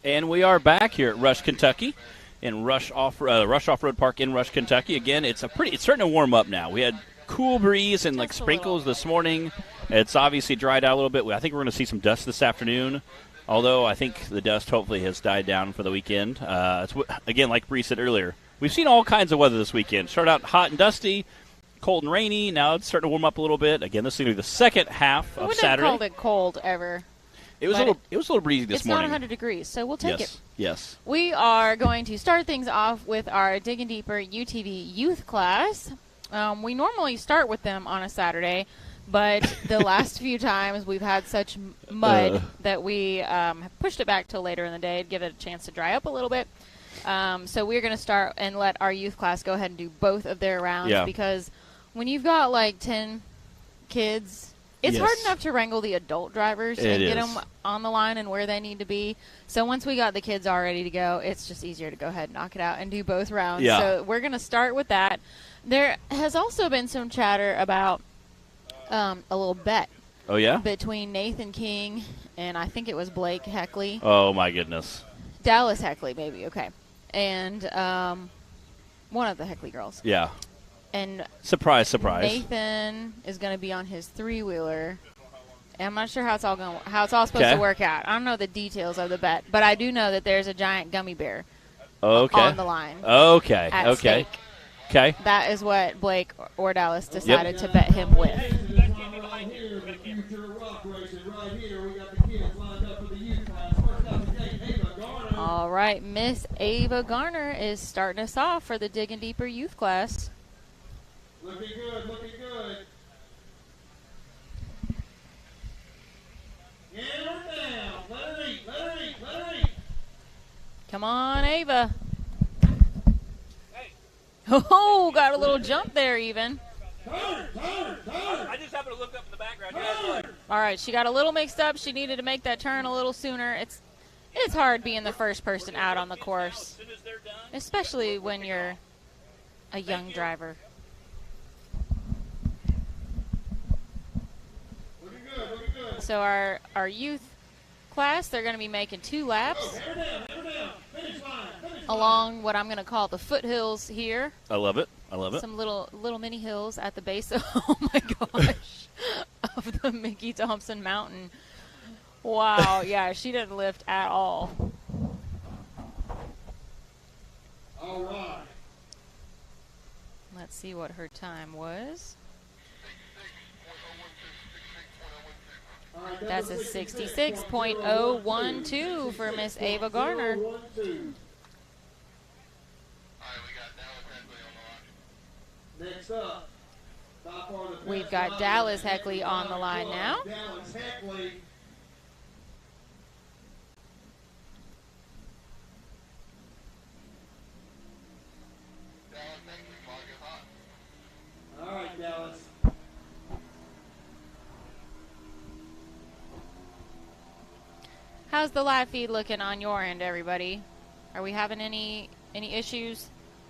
And we are back here at Rush, Kentucky, in Rush Off-Road Park in Rush, Kentucky. Again, it's starting to warm up now. We had cool breeze and like sprinkles this morning. It's obviously dried out a little bit. I think we're going to see some dust this afternoon, although I think the dust hopefully has died down for the weekend. Again, like Bree said earlier, we've seen all kinds of weather this weekend. Started out hot and dusty, cold and rainy. Now it's starting to warm up a little bit. Again, this is going to be the second half of Saturday. I wouldn't have called it cold ever. It was a little breezy this morning. It's not 100 degrees, so we'll take it. Yes. We are going to start things off with our Digging Deeper UTV youth class. We normally start with them on a Saturday, but the last few times we've had such mud that we have pushed it back till later in the day to give it a chance to dry up a little bit. So we're going to start and let our youth class go ahead and do both of their rounds because when you've got like 10 kids, it's hard enough to wrangle the adult drivers and get them on the line and where they need to be. So once we got the kids all ready to go, it's just easier to go ahead and knock it out and do both rounds. Yeah. So we're going to start with that. There has also been some chatter about a little bet. Oh, yeah? Between Nathan King and I think it was Blake Heckley. Oh, my goodness. Dallas Heckley, maybe. Okay. And one of the Heckley girls. Yeah. And surprise. Nathan is going to be on his three-wheeler. And I'm not sure how it's all supposed to work out. I don't know the details of the bet, but I do know that there's a giant gummy bear on the line. Okay. Stake. Okay. That is what Blake or Dallas decided to bet him with. All right, Miss Ava Garner is starting us off for the Digging Deeper youth class. Looking good. Get her down. Let her eat. Come on, Ava. Hey. Oh, got a little jump there even. Turn. I just happened to look up in the background. All right, she got a little mixed up. She needed to make that turn a little sooner. It's hard being the first person out on the course, especially when you're a young driver. So our youth class, they're going to be making 2 laps along what I'm going to call the foothills here. I love it. Some little mini hills at the base of, oh my gosh, of the Mickey Thompson Mountain. Wow, yeah, she didn't lift at all. All right. Let's see what her time was. That's a 66.012 for Miss Ava Garner. Next up, we've got Dallas Heckley on the line now. Dallas Heckley. All right, Dallas. How's the live feed looking on your end, everybody? Are we having any issues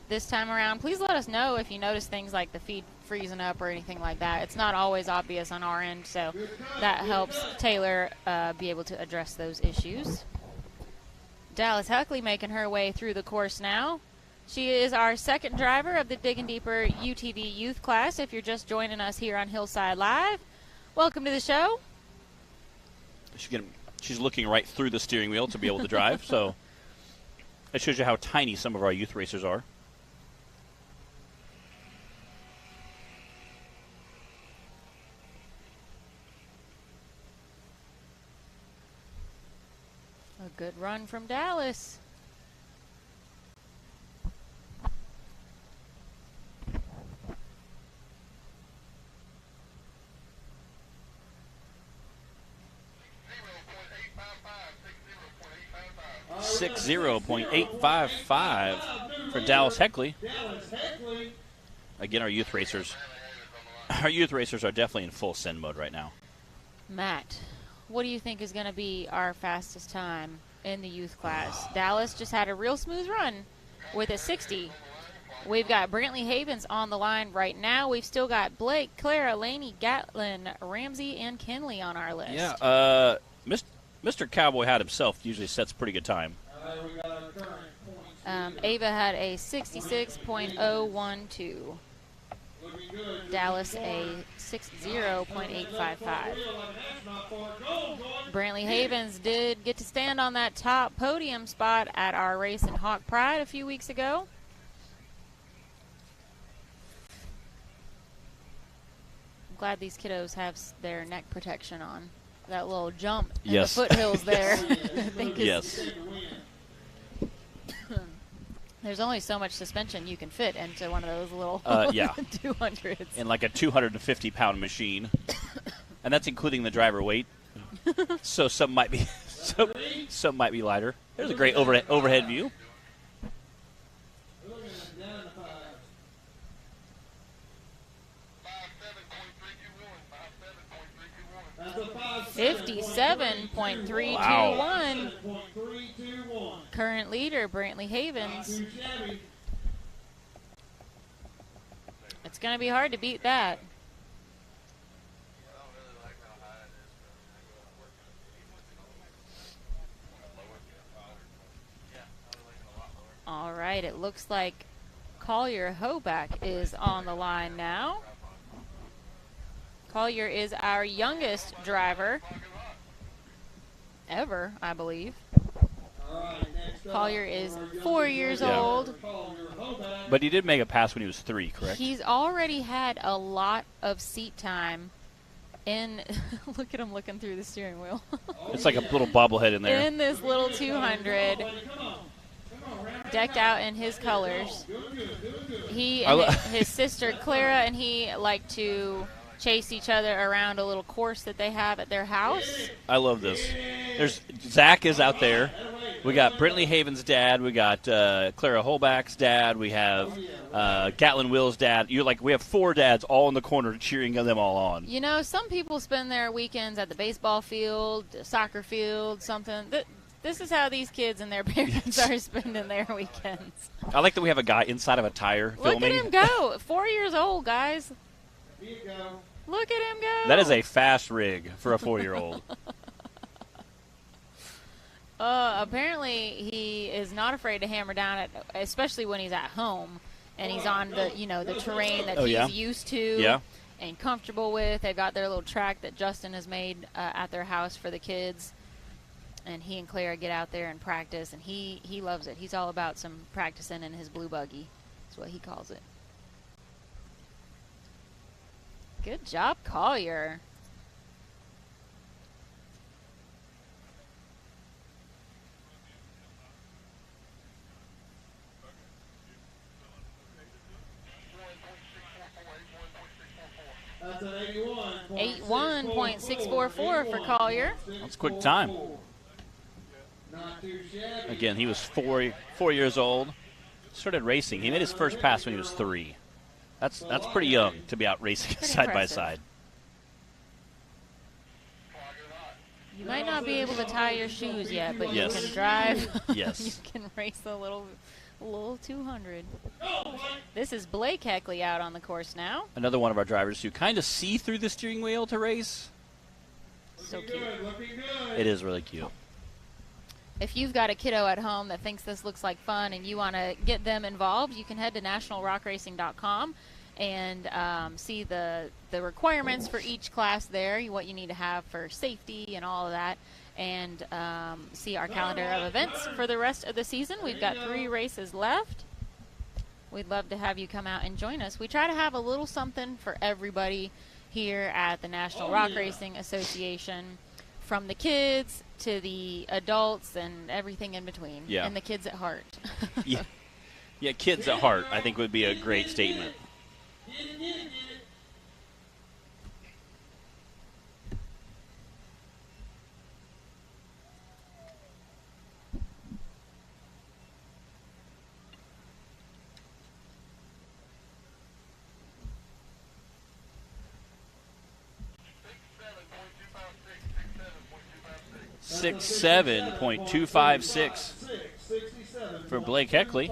this time around? Please let us know if you notice things like the feed freezing up or anything like that. It's not always obvious on our end, so that helps Taylor be able to address those issues. Dallas Heckley making her way through the course now. She is our second driver of the Digging Deeper UTV youth class. If you're just joining us here on Hillside Live, welcome to the show. She's looking right through the steering wheel to be able to drive, so that shows you how tiny some of our youth racers are. A good run from Dallas. .855 for Dallas Heckley. Again, our youth racers are definitely in full send mode right now. Matt, what do you think is going to be our fastest time in the youth class? Dallas just had a real smooth run with a 60. We've got Brantley Havens on the line right now. We've still got Blake, Clara, Laney, Gatlin, Ramsey, and Kinley on our list. Yeah, Mr. Cowboy Hat himself usually sets a pretty good time. We got our current points. Ava had a 66.012. Looking good. Dallas a 60.855. Brantley Havens did get to stand on that top podium spot at our race in Hawk Pride a few weeks ago. I'm glad these kiddos have their neck protection on. That little jump in Yes. the foothills there. I think is, Yes. There's only so much suspension you can fit into one of those little Yeah. 200s. In like a 250-pound machine. And that's including the driver weight. So some might be some might be lighter. There's a great overhead view. Looking at down the five. 57.321. That's a 57.321. 57.321. Current leader, Brantley Havens. Too shabby. It's going to be hard to beat that. I don't really like how high it is, but I go out and work on it. Yeah, I would like it a lot lower. All right, it looks like Collier Hoback is on the line now. Collier is our youngest driver ever, I believe. All right, next up, Collier is our 4 youngest years Yeah. old. Collier Hoback. But he did make a pass when he was 3, correct? He's already had a lot of seat time in, look at him looking through the steering wheel, It's like a little bobblehead in there. in this little 200, Come on, round decked out in his colors. Doing good, doing good. He I and lo- his sister Clara and he like to chase each other around a little course that they have at their house. I love this. There's Zach is out there. We got Brentley Havens' dad. We got Clara Holback's dad. We have Gatlin Will's dad. We have 4 dads all in the corner cheering them all on. You know, some people spend their weekends at the baseball field, the soccer field, something. This is how these kids and their parents are spending their weekends. I like that we have a guy inside of a tire Look filming. at him go. 4 years old, guys. Here you go. Look at him go. That is a fast rig for a 4-year-old. Apparently, he is not afraid to hammer down, especially when he's at home and he's on the terrain that Oh, he's yeah? used to Yeah. and comfortable with. They've got their little track that Justin has made at their house for the kids, and he and Clara get out there and practice, and he loves it. He's all about some practicing in his blue buggy. That's what he calls it. Good job, Collier. That's an 81.644 for Collier. That's a quick time. Not too shabby. Again, he was 4 years old. Started racing. He made his first pass when he was 3. That's pretty young to be out racing side by impressive. side. You might not be able to tie your shoes yet, but Yes. you can drive. Yes. You can race a little 200. This is Blake Heckley out on the course now. Another one of our drivers who kind of see through the steering wheel to race. So Looking cute. good, looking good. It is really cute. If you've got a kiddo at home that thinks this looks like fun and you want to get them involved, you can head to nationalrockracing.com and see the requirements for each class there, what you need to have for safety and all of that, and see our calendar of events for the rest of the season. We've got 3 races left. We'd love to have you come out and join us. We try to have a little something for everybody here at the National Rock Racing Association, from the kids to the adults and everything in between, Yeah. and the kids at heart. Yeah. Yeah, kids at heart, I think would be a great statement. Six, 67.256 for Blake Heckley.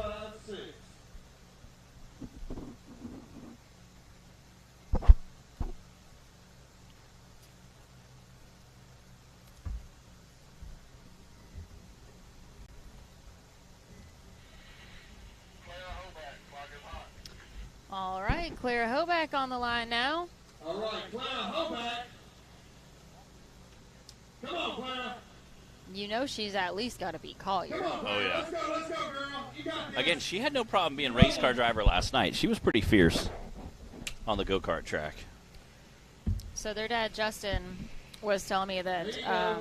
Clara Hoback on the line now. All right, Clara Hoback. Come on, Clara. You know she's at least got to beat Collier. Come on, Clara. Oh, yeah. Let's go, girl. You got this. Again, she had no problem being race car driver last night. She was pretty fierce on the go-kart track. So their dad, Justin, was telling me that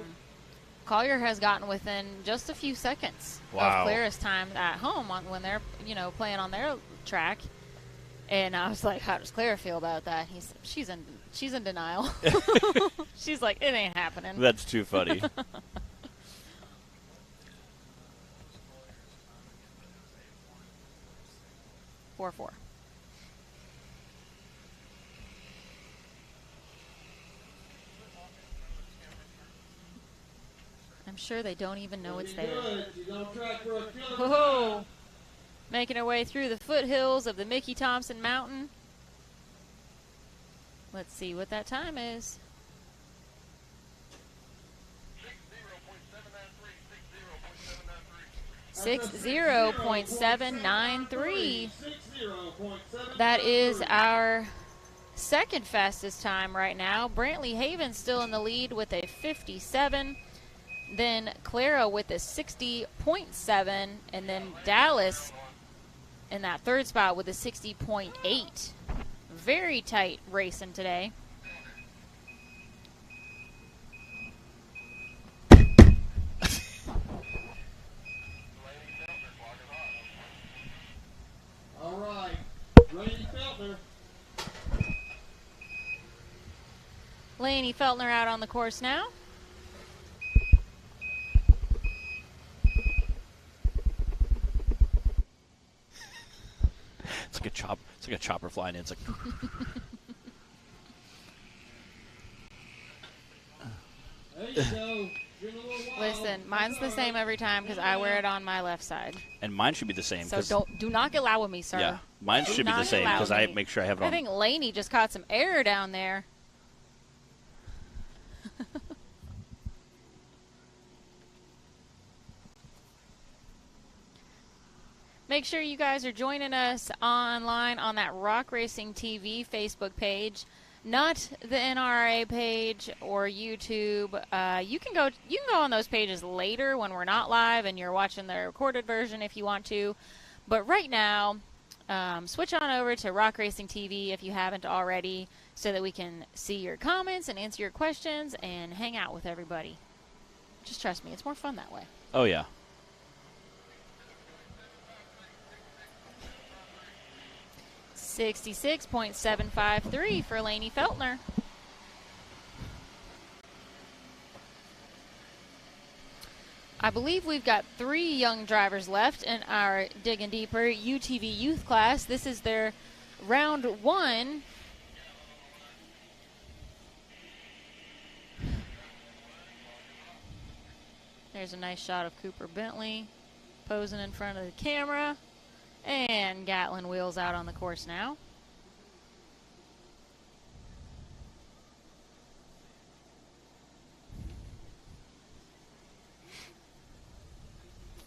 Collier has gotten within just a few seconds Wow. of Clara's time at home when they're, playing on their track. And I was like, how does Clara feel about that? He said, she's in denial. She's like, it ain't happening. That's too funny. 4-4. I'm sure they don't even know it's there. Good. She's on track for a killer. Whoa! Making her way through the foothills of the Mickey Thompson Mountain. Let's see what that time is. 60.793. That is our second fastest time right now. Brantley Haven still in the lead with a 57. Then Clara with a 60.7. And then Dallas in that third spot with a 60.8. Very tight racing today. All right, Laney Feltner. Laney Feltner out on the course now. It's like a chopper flying in. It's like. There you go. Give it a little while. Listen, mine's the same every time because I wear it on my left side. And mine should be the same. So do not get loud with me, sir. Yeah, mine Do should be the not same get loud because with I me. make sure I have it I on. think Laney just caught some air down there. Make sure you guys are joining us online on that Rock Racing TV Facebook page, not the NRRA page or YouTube. You can go on those pages later when we're not live and you're watching the recorded version if you want to. But right now, switch on over to Rock Racing TV if you haven't already, so that we can see your comments and answer your questions and hang out with everybody. Just trust me, it's more fun that way. Oh yeah. $66.753 for Laney Feltner. I believe we've got 3 young drivers left in our Digging Deeper UTV youth class. This is their round 1. There's a nice shot of Cooper Bentley posing in front of the camera. And Gatlin wheels out on the course now.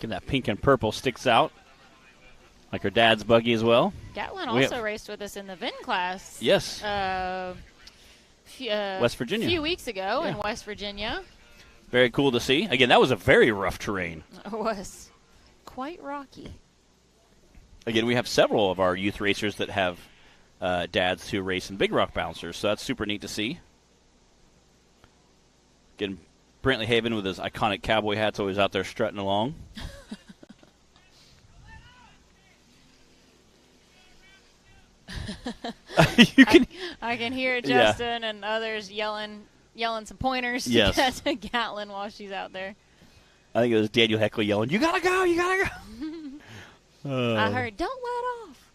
Again, that pink and purple sticks out, like her dad's buggy as well. Gatlin also raced with us in the VIN class. Yes. West Virginia. A few weeks ago in West Virginia. Very cool to see. Again, that was a very rough terrain. It was quite rocky. Again, we have several of our youth racers that have dads who race in big rock bouncers, so that's super neat to see. Again, Brantley Haven with his iconic cowboy hat's always out there strutting along. I can hear Justin and others yelling some pointers to get to Gatlin while she's out there. I think it was Daniel Heckley yelling, "You gotta go! You gotta go!" I heard, "Don't let off."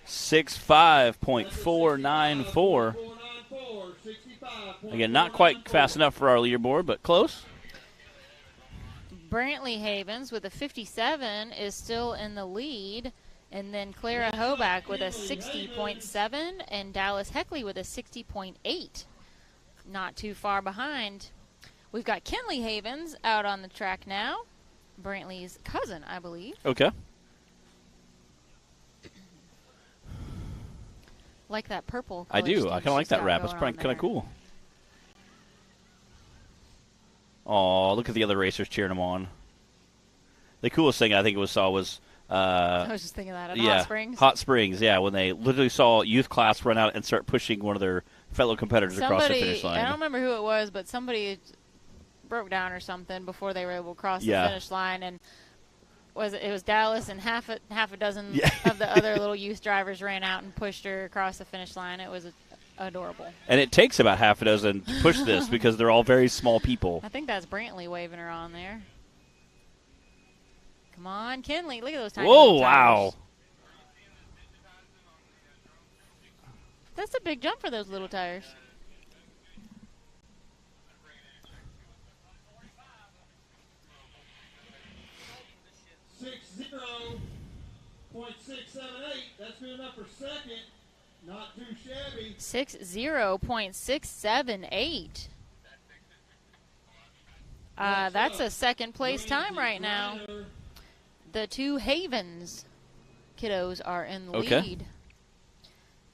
.494. Again, not quite fast enough for our leaderboard, but close. Brantley Havens with a 57 is still in the lead. And then Clara Hoback with a 60.7 and Dallas Heckley with a 60.8. not too far behind. We've got Kinley Havens out on the track now. Brantley's cousin, I believe. Okay. Like that purple. I do. color I scheme kind of like she's that got wrap. It's going kind on of cool. Oh, look at the other racers cheering them on. The coolest thing I think was I was just thinking that at yeah, Hot Springs. Hot Springs, yeah, when they literally saw youth class run out and start pushing one of their fellow competitors across the finish line. I don't remember who it was, but somebody broke down or something before they were able to cross the finish line, and it was Dallas and half a dozen of the other little youth drivers ran out and pushed her across the finish line. It was adorable. And it takes about half a dozen to push this because they're all very small people. I think that's Brantley waving her on there. Come on, Kinley. Look at those tiny little tires. Wow. That's a big jump for those little tires. .678. That's good enough for second. Not too shabby. 60.678. That's a second place time right now. The two Havens kiddos are in the lead.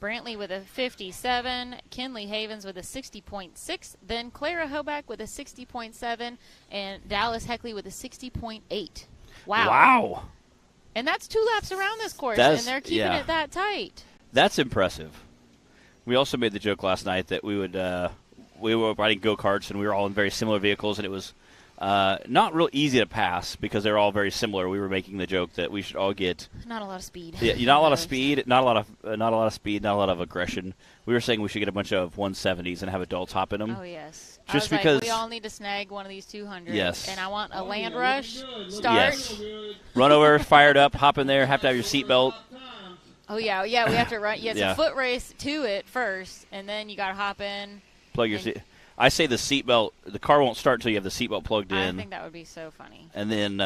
Brantley with a 57, Kinley Havens with a 60.6, then Clara Hoback with a 60.7, and Dallas Heckley with a 60.8. Wow. Wow. And that's 2 laps around this course, And they're keeping it that tight. That's impressive. We also made the joke last night that we were riding go-karts and we were all in very similar vehicles, and it was not real easy to pass because they're all very similar. We were making the joke that we should all get not a lot of speed. Yeah, not a lot of speed, not a lot of speed, not a lot of aggression. We were saying we should get a bunch of 170s and have adults hop in them. Oh yes, just because like, we all need to snag one of these 200s. Yes, and I want a land rush start. Yes, run over, fired up, hop in there, have to have your seatbelt. Oh yeah, we have to run. Yeah, it's a foot race to it first, and then you got to hop in. Plug your seat. I say the seatbelt. The car won't start until you have the seatbelt plugged in. I think that would be so funny. And then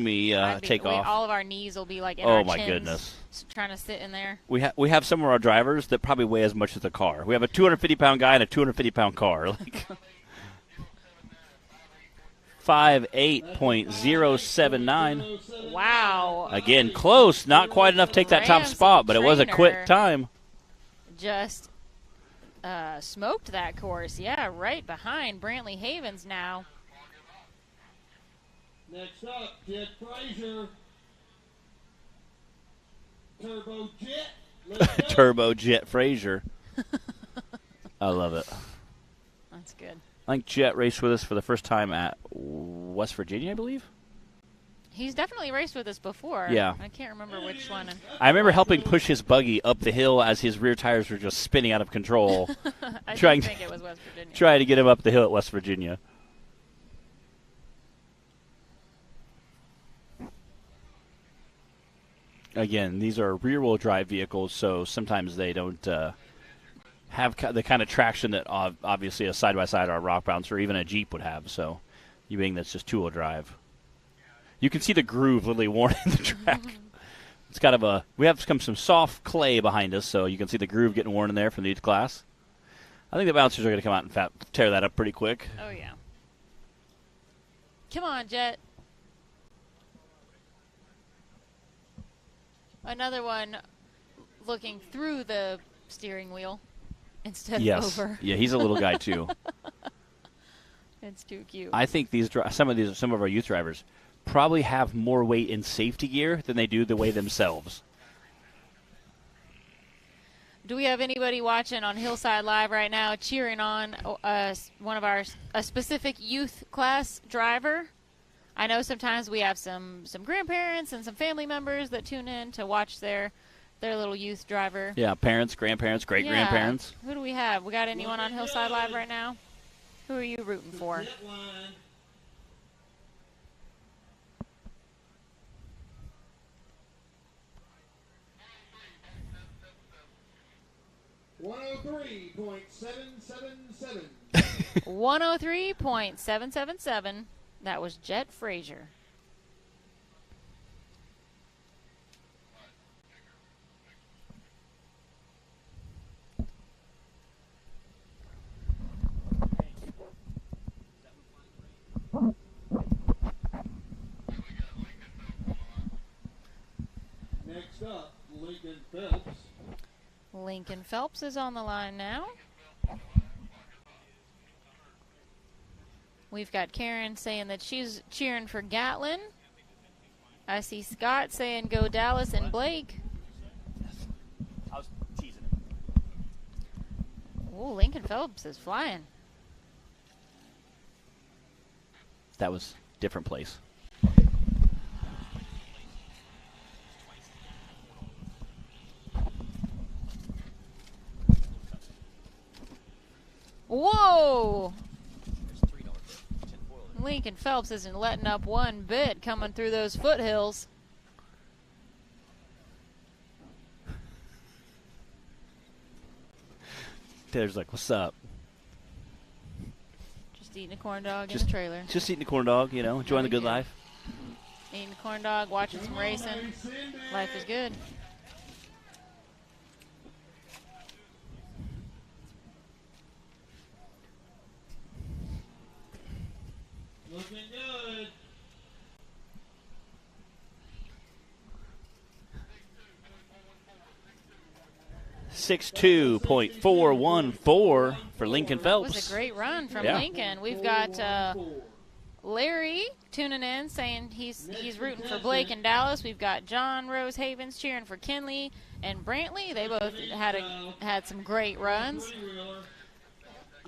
we take off. All of our knees will be like in our chins. Oh my goodness! Trying to sit in there. We have some of our drivers that probably weigh as much as the car. We have a 250-pound guy and a 250-pound car. Like 58.079. Wow. Again, close. Not quite enough to take that top spot, but it was a quick time. Just smoked that course. Yeah, right behind Brantley Havens now. Next up, Jet Frazier. Turbo Jet. Turbo Jet Frazier. I love it. That's good. I think Jet raced with us for the first time at West Virginia, I believe. He's definitely raced with us before. Yeah. I can't remember which one. I remember helping push his buggy up the hill as his rear tires were just spinning out of control. I think it was West Virginia. Trying to get him up the hill at West Virginia. Again, these are rear-wheel drive vehicles, so sometimes they don't have the kind of traction that obviously a side-by-side or a rock bouncer or even a Jeep would have. So, you being that's just two-wheel drive. You can see the groove literally worn in the track. It's kind of we have some soft clay behind us, so you can see the groove getting worn in there from the youth class. I think the bouncers are going to come out and tear that up pretty quick. Oh, yeah. Come on, Jet. Another one looking through the steering wheel instead of over. Yeah, he's a little guy, too. It's too cute. I think some of our youth drivers probably have more weight in safety gear than they do the way themselves. Do we have anybody watching on Hillside Live right now cheering on a specific youth class driver? I know sometimes we have some grandparents and some family members that tune in to watch their little youth driver. Yeah, parents, grandparents, great-grandparents. Who do we have? We got anyone on Hillside Live right now? Who are you rooting for? 103.777. 103.777. That was Jet Frazier. Next up, Lincoln Phelps. Lincoln Phelps is on the line now. We've got Karen saying that she's cheering for Gatlin. I see Scott saying go Dallas and Blake. I was teasing him. Ooh, Lincoln Phelps is flying. That was a different place. Whoa! Lincoln Phelps isn't letting up one bit coming through those foothills. Taylor's like, what's up? Just eating a corn dog in the trailer. Just eating a corn dog, you know, enjoying the good life. Eating a corn dog, watching some racing. Life is good. Looking good. .414 for Lincoln That Phelps. was a great run from Yeah. Lincoln. We've got Larry tuning in saying he's rooting for Blake and Dallas. We've got John Rose Havens cheering for Kinley and Brantley. They both had some great runs.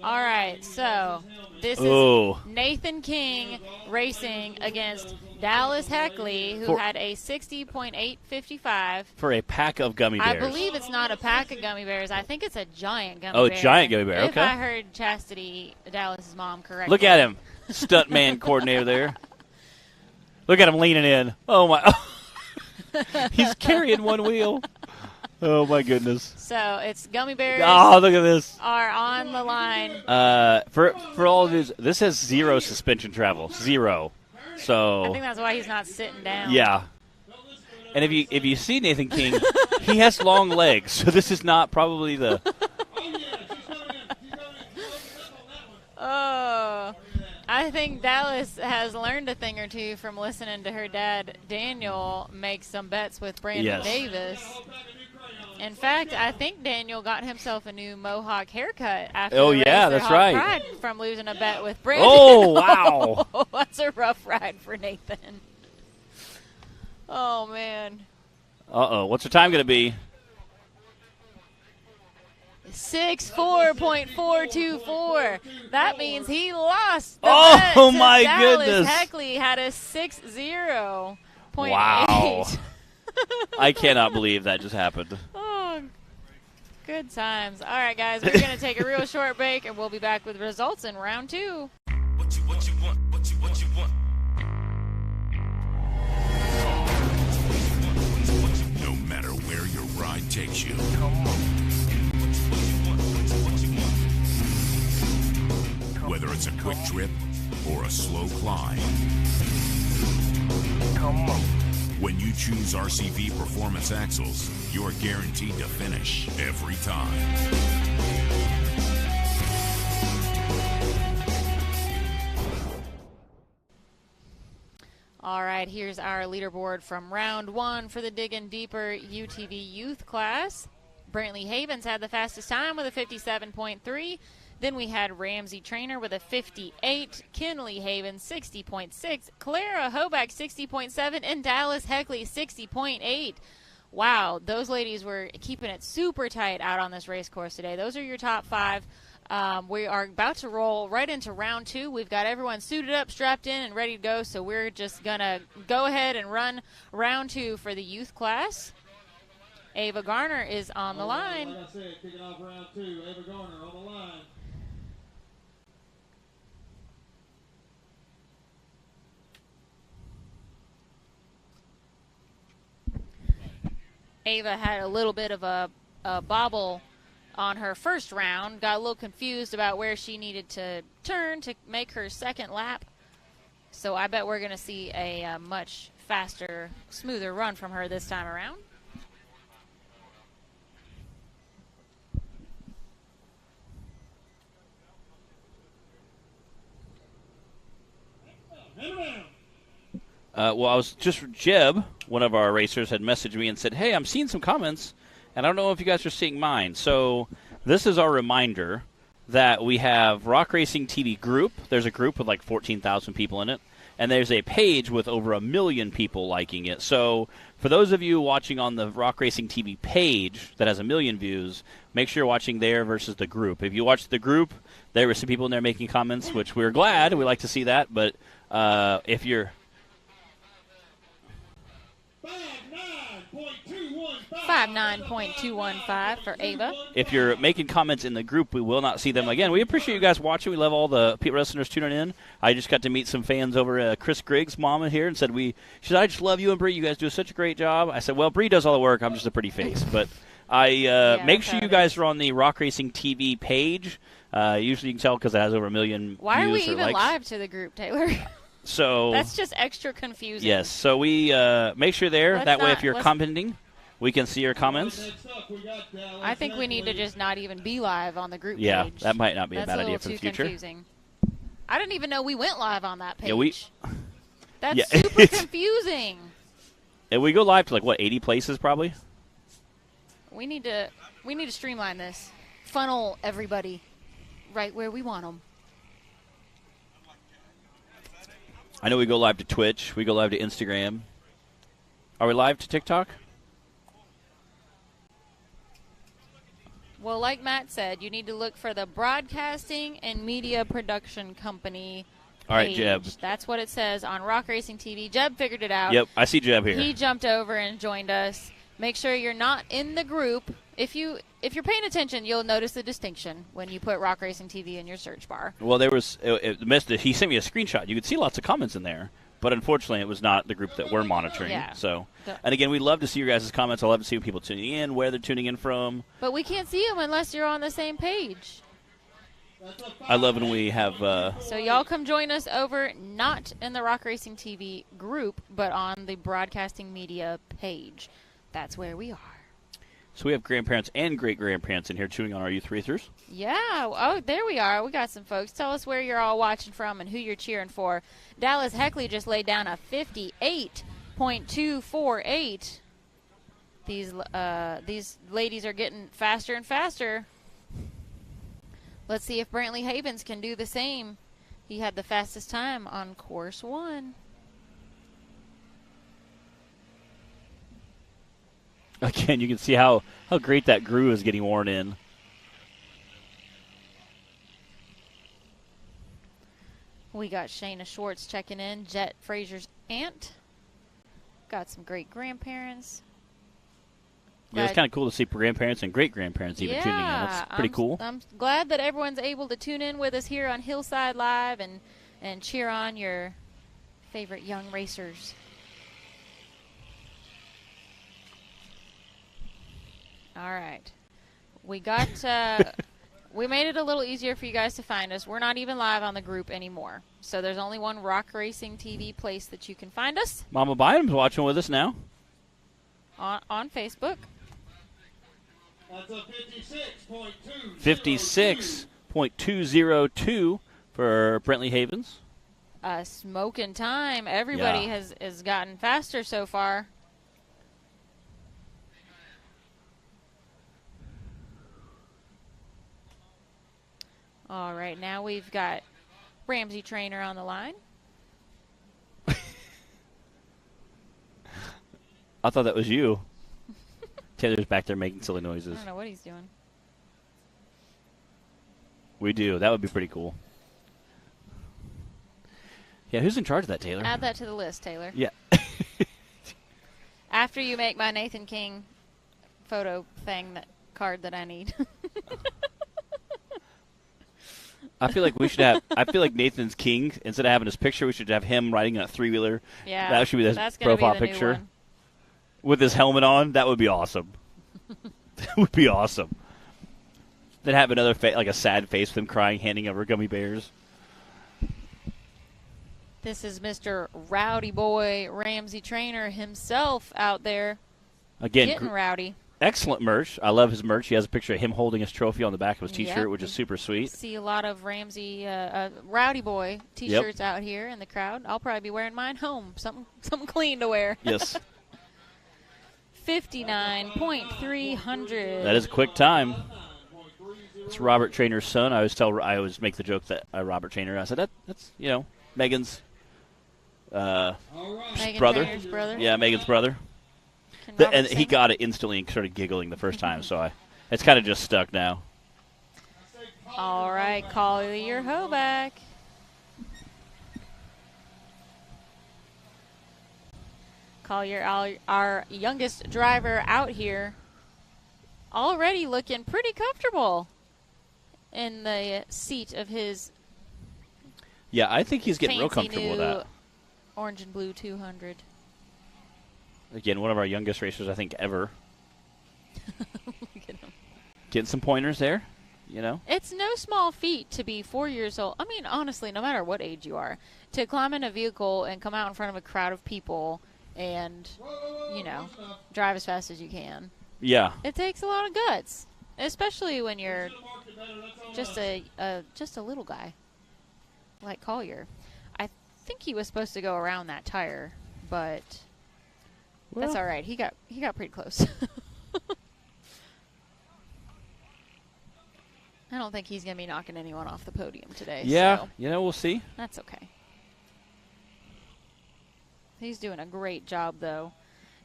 All right, so this is Nathan King racing against Dallas Heckley, who had a 60.855. For a pack of gummy bears. I believe it's not a pack of gummy bears. I think it's a giant gummy bear. Oh, giant gummy bear, If okay. I heard Chastity, Dallas's mom, correctly. Look at him, stuntman coordinator there. Look at him leaning in. Oh, my. He's carrying one wheel. Oh, my goodness. So it's gummy bears Oh, look at this. are on the line. For all of this has zero suspension travel. Zero. So I think that's why he's not sitting down. yeah. And if you see Nathan King, he has long legs. So this is not probably the Oh, I think Dallas has learned a thing or two from listening to her dad, Daniel, make some bets with Brandon Yes. Davis. In fact, I think Daniel got himself a new mohawk haircut after Oh, the race yeah, at that's Hog right. Pride from losing a bet with Brandon. Oh, wow. That's a rough ride for Nathan. Oh, man. Uh-oh. What's the time going to be? 64.424. That means he lost the Oh, bet to my Dallas. goodness. Heckley had a 60.8. Wow. I cannot believe that just happened. Oh, good times. All right, guys, we're going to take a real short break, and we'll be back with results in round 2. What you want? No matter where your ride takes you. Whether it's a quick trip or a slow climb. When you choose RCV Performance Axles, you're guaranteed to finish every time. All right, here's our leaderboard from round 1 for the Diggin' Deeper UTV Youth class. Brantley Havens had the fastest time with a 57.3. Then we had Ramsey Trainer with a 58, Kinley Havens 60.6, Clara Hoback 60.7, and Dallas Heckley 60.8. Wow, those ladies were keeping it super tight out on this race course today. Those are your top 5. We are about to roll right into round 2. We've got everyone suited up, strapped in, and ready to go, so we're just going to go ahead and run round 2 for the youth class. Ava Garner is on the line. Like I said, kicking off round 2, Ava Garner on the line. Ava had a little bit of a bobble on her first round, got a little confused about where she needed to turn to make her second lap. So I bet we're going to see a much faster, smoother run from her this time around. Hand around. Well, I was just Jeb one of our racers had messaged me and said, hey, I'm seeing some comments, and I don't know if you guys are seeing mine. So this is our reminder that we have Rock Racing TV group. There's a group with like 14,000 people in it, and there's a page with over 1 million people liking it. So for those of you watching on the Rock Racing TV page that has 1 million views, make sure you're watching there versus the group. If you watch the group, there were some people in there making comments, which we're glad. We like to see that. But if you're 59.215 for Ava. If you're making comments in the group, we will not see them again. We appreciate you guys watching. We love all the listeners tuning in. I just got to meet some fans over Chris Griggs' mama here and said, she said, I just love you and Bree. You guys do such a great job. I said, well, Bree does all the work. I'm just a pretty face. But make sure you guys are on the Rock Racing TV page. Usually you can tell because it has over 1 million Why views are we or even likes. live to the group, Taylor? So that's just extra confusing. Yes. So we make sure there. Let's that way, not- if you're let's- commenting, we can see your comments. Next up, we got I think we need to just not even be live on the group Yeah, page. that might not be That's a bad idea little for the too future. Confusing. I didn't even know we went live on that page. Yeah, That's Yeah. super confusing. And we go live to 80 places probably. We need to streamline this. Funnel everybody right where we want them. I know we go live to Twitch. We go live to Instagram. Are we live to TikTok? Well, like Matt said, you need to look for the Broadcasting and Media Production Company All right, page. Jeb. That's what it says on Rock Racing TV. Jeb figured it out. Yep, I see Jeb here. He jumped over and joined us. Make sure you're not in the group. If you're paying attention, you'll notice the distinction when you put Rock Racing TV in your search bar. Well, there was he sent me a screenshot. You could see lots of comments in there, but unfortunately, it was not the group that we're monitoring. Yeah. So, and again, we love to see your guys' comments. I love to see people tuning in, where they're tuning in from. But we can't see them unless you're on the same page. I love when we have. So y'all come join us over, not in the Rock Racing TV group, but on the Broadcasting Media page. That's where we are. So we have grandparents and great-grandparents in here tuning on our youth racers. Yeah. Oh, there we are. We got some folks. Tell us where you're all watching from and who you're cheering for. Dallas Heckley just laid down a 58.248. These ladies are getting faster and faster. Let's see if Brantley Havens can do the same. He had the fastest time on course 1. Again, you can see how great that groove is getting worn in. We got Shayna Schwartz checking in, Jet Frazier's aunt. Got some great grandparents. Yeah, it's kind of cool to see grandparents and great-grandparents even tuning in. That's pretty cool. I'm glad that everyone's able to tune in with us here on Hillside Live and cheer on your favorite young racers. All right. We got we made it a little easier for you guys to find us. We're not even live on the group anymore. So there's only one Rock Racing TV place that you can find us. Mama Bynum's watching with us now. On Facebook. That's a 56.202 for Brentley Havens. Smoking time. Everybody has gotten faster so far. All right, now we've got Ramsey Trainer on the line. I thought that was you. Taylor's back there making silly noises. I don't know what he's doing. We do. That would be pretty cool. Yeah, who's in charge of that, Taylor? Add that to the list, Taylor. Yeah. After you make my Nathan King photo card that I need. I feel like Nathan's King, instead of having his picture, we should have him riding a 3-wheeler. Yeah. That should be his that's gonna profile be the picture. New one. With his helmet on. That would be awesome. That would be awesome. Then have another like a sad face with him crying, handing over gummy bears. This is Mr. Rowdy Boy Ramsey Trainer himself out there Again, getting rowdy. Excellent merch. I love his merch. He has a picture of him holding his trophy on the back of his T-shirt, Yep. which is super sweet. See a lot of Ramsey, Rowdy Boy T-shirts out here in the crowd. I'll probably be wearing mine home. Something clean to wear. Yes. 59.300. That is a quick time. It's Robert Trainer's son. I always make the joke that Robert Trainer. I said that's Megan's Megan brother. Trainer's brother. Yeah, Megan's brother. Can Robert And he sing? got it instantly and started giggling the first time. So it's kind of just stuck now. All right, Collier Hoback. Collier, our youngest driver out here, already looking pretty comfortable in the seat of his Yeah, I think he's getting real fancy comfortable with new that. orange and blue 200. Again, one of our youngest racers, I think, ever. Look at him. Getting some pointers there, It's no small feat to be 4 years old. I mean, honestly, no matter what age you are, to climb in a vehicle and come out in front of a crowd of people and, drive as fast as you can. Yeah. It takes a lot of guts, especially when you're just a little guy like Collier. I think he was supposed to go around that tire, but that's all right. He got pretty close. I don't think he's going to be knocking anyone off the podium today. Yeah, so we'll see. that's okay. He's doing a great job, though.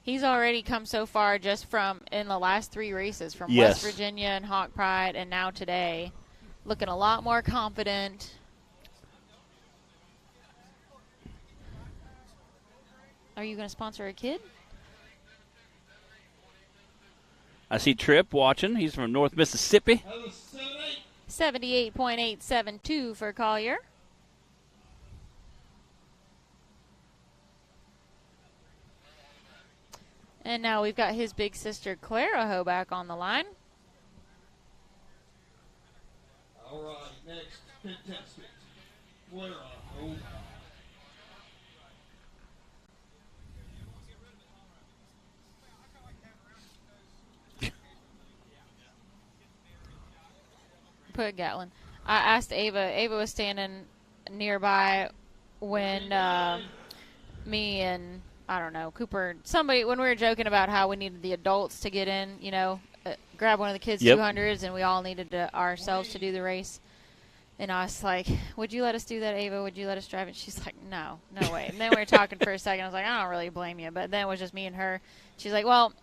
He's already come so far just from in the last 3 races, from Yes. West Virginia and Hawk Pride, and now today, looking a lot more confident. Are you going to sponsor a kid? I see Tripp watching. He's from North Mississippi. 78.872 for Collier. And now we've got his big sister Clara Hoback on the line. All right, next contestant, Clara Hoback. Put Gatlin. I asked Ava. Ava was standing nearby when me and, I don't know, Cooper, somebody, when we were joking about how we needed the adults to get in, grab one of the kids' Yep. 200s, and we all needed ourselves to do the race. And I was like, would you let us do that, Ava? Would you let us drive it? She's like, no way. And then we were talking for a second. I was like, I don't really blame you. But then it was just me and her. She's like, well,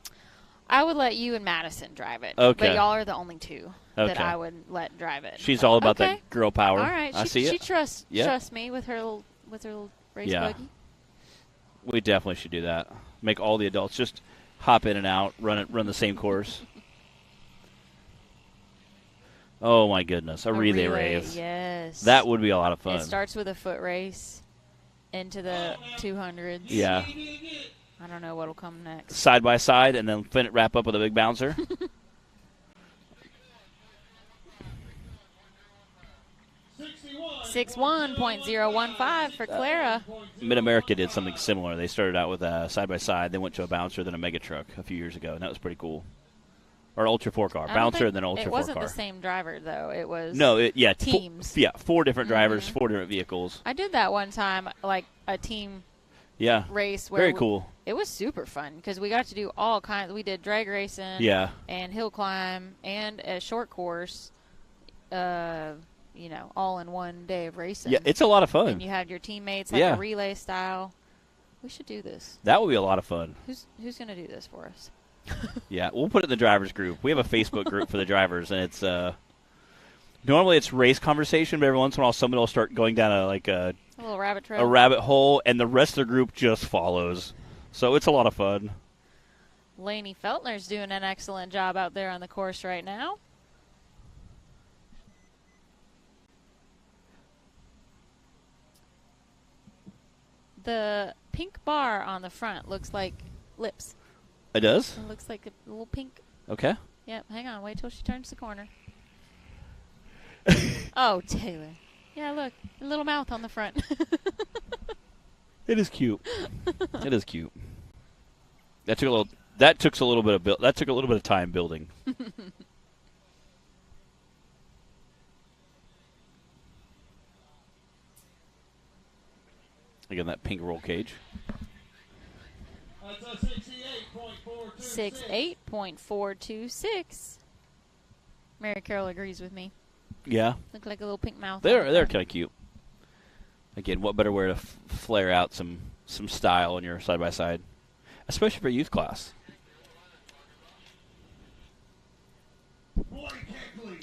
I would let you and Madison drive it. Okay. But y'all are the only two that Okay. I would let drive it. She's I'm all like, about okay. that girl power. All right. I She see it. trusts Yeah. me with her little race Yeah. buggy. We definitely should do that. Make all the adults just hop in and out, run the same course. Oh my goodness, a relay race. Yes. That would be a lot of fun. It starts with a foot race into the 200s. Yeah. I don't know what'll come next. Side by side and then wrap up with a big bouncer. 61.015 for Clara. Mid-America did something similar. They started out with a side by side, then went to a bouncer, then a mega truck a few years ago, and that was pretty cool. Or Ultra 4 car. I don't Bouncer think- and then Ultra 4 car. It wasn't the same driver, though. It was teams. 4 different drivers, 4 different vehicles. I did that one time, like a team Yeah. race. Where Very cool. It was super fun because we got to do all kinds. We did drag racing Yeah. and hill climb and a short course, all in one day of racing. Yeah, it's a lot of fun. And you had your teammates like Yeah. a relay style. We should do this. That would be a lot of fun. Who's going to do this for us? Yeah, we'll put it in the drivers group. We have a Facebook group for the drivers, and it's normally it's race conversation, but every once in a while someone will start going down a little rabbit trail. a rabbit hole, and the rest of the group just follows. So it's a lot of fun. Lainey Feltner's doing an excellent job out there on the course right now. The pink bar on the front looks like lips. It does? It looks like a little pink. Okay. Yep, hang on. Wait till she turns the corner. Oh, Taylor. Yeah, look. A little mouth on the front. It is cute. It is cute. That took a little bit of time building. Again, that pink roll cage. That's a 68.42. 6'8.426. Mary Carol agrees with me. Yeah. Look like a little pink mouth. They're kind of cute. Again, what better way to flare out some style in your side-by-side, especially for youth class.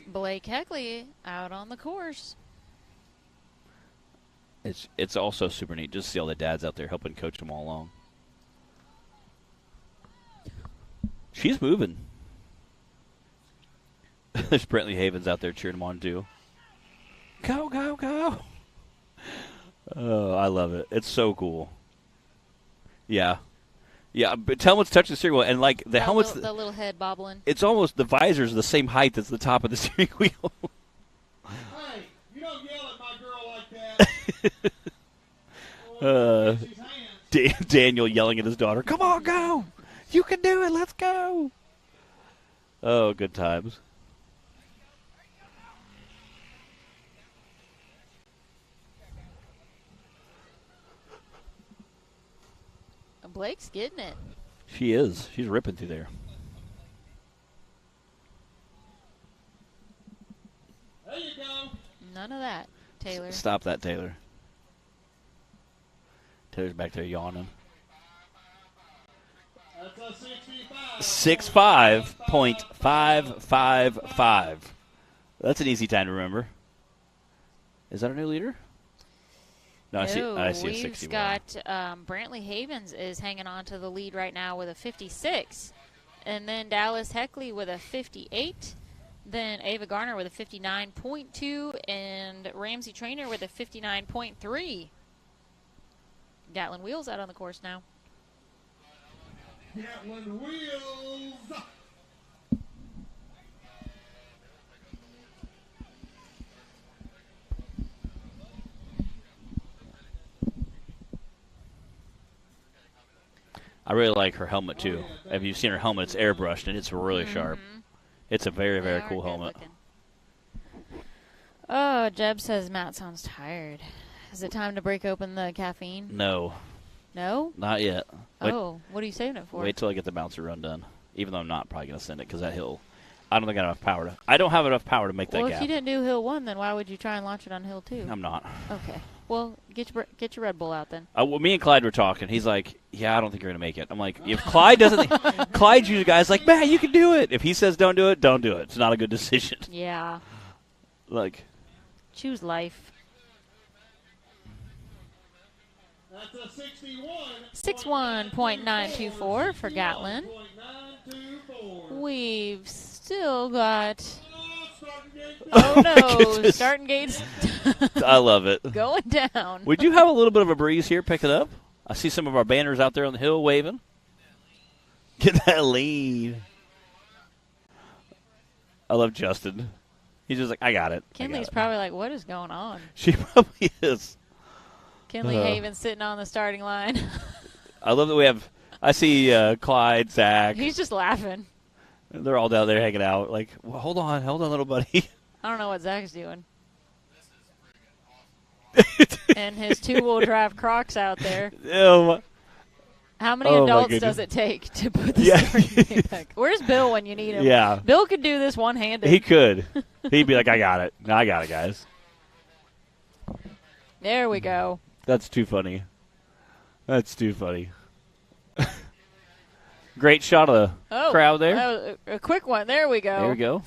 Blake Heckley out on the course. It's also super neat just to see all the dads out there helping coach them all along. She's moving. There's Brentley Havens out there cheering them on too. Go, go, go. Oh, I love it. It's so cool. Yeah. Yeah, but helmet's touching the steering wheel, and like the helmet's... The little head bobbling. It's almost, the visor's the same height as the top of the steering wheel. Hey, you don't yell at my girl like that. Daniel yelling at his daughter, come on, go! You can do it, let's go! Oh, good times. Blake's getting it. She is. She's ripping through there. There you go. None of that, Taylor. Stop that, Taylor. Taylor's back there yawning. That's a 65. 65.555. That's an easy time to remember. Is that our new leader? No, I see a 60. We've got Brantley Havens is hanging on to the lead right now with a 56. And then Dallas Heckley with a 58. Then Ava Garner with a 59.2. And Ramsey Trainer with a 59.3. Gatlin Wheels out on the course now. Gatlin Wheels. I really like her helmet, too. If you've seen her helmet, it's airbrushed, and it's really sharp. It's a very, very cool helmet. Oh, Jeb says Matt sounds tired. Is it time to break open the caffeine? No. No? Not yet. Oh, what are you saving it for? Wait till I get the bouncer run done. Even though I'm not probably going to send it because that hill, I don't think I have enough power to. I don't have enough power to make that gap. Well, gap. if you didn't do Hill 1, then why would you try and launch it on Hill 2? I'm not. Okay. Well, get your Red Bull out then. Well, me and Clyde were talking. He's like, yeah, I don't think you're going to make it. I'm like, if Clyde doesn't, Clyde's usually the guy's like, man, you can do it. If he says don't do it, don't do it. It's not a good decision. Yeah. Like. Choose life. That's a 61.924 for Gatlin. We've still got... Oh, no. Starting gates. I love it. Going down. We do have a little bit of a breeze here. Pick it up. I see some of our banners out there on the hill waving. Get that lead. I love Justin. He's just like, I got it. Kinley's probably like, what is going on? She probably is. Kinley Haven sitting on the starting line. I love that we have, I see Clyde, Zach. He's just laughing. They're all down there hanging out. Like, well, hold on, little buddy. I don't know what Zach's doing. And his two-wheel drive Crocs out there. How many adults does it take to put the starting gate back? Where's Bill when you need him? Yeah. Bill could do this one-handed. He could. He'd be like, I got it. No, I got it, guys. There we go. That's too funny. That's too funny. Great shot of the crowd there. That was a quick one. There we go. There we go.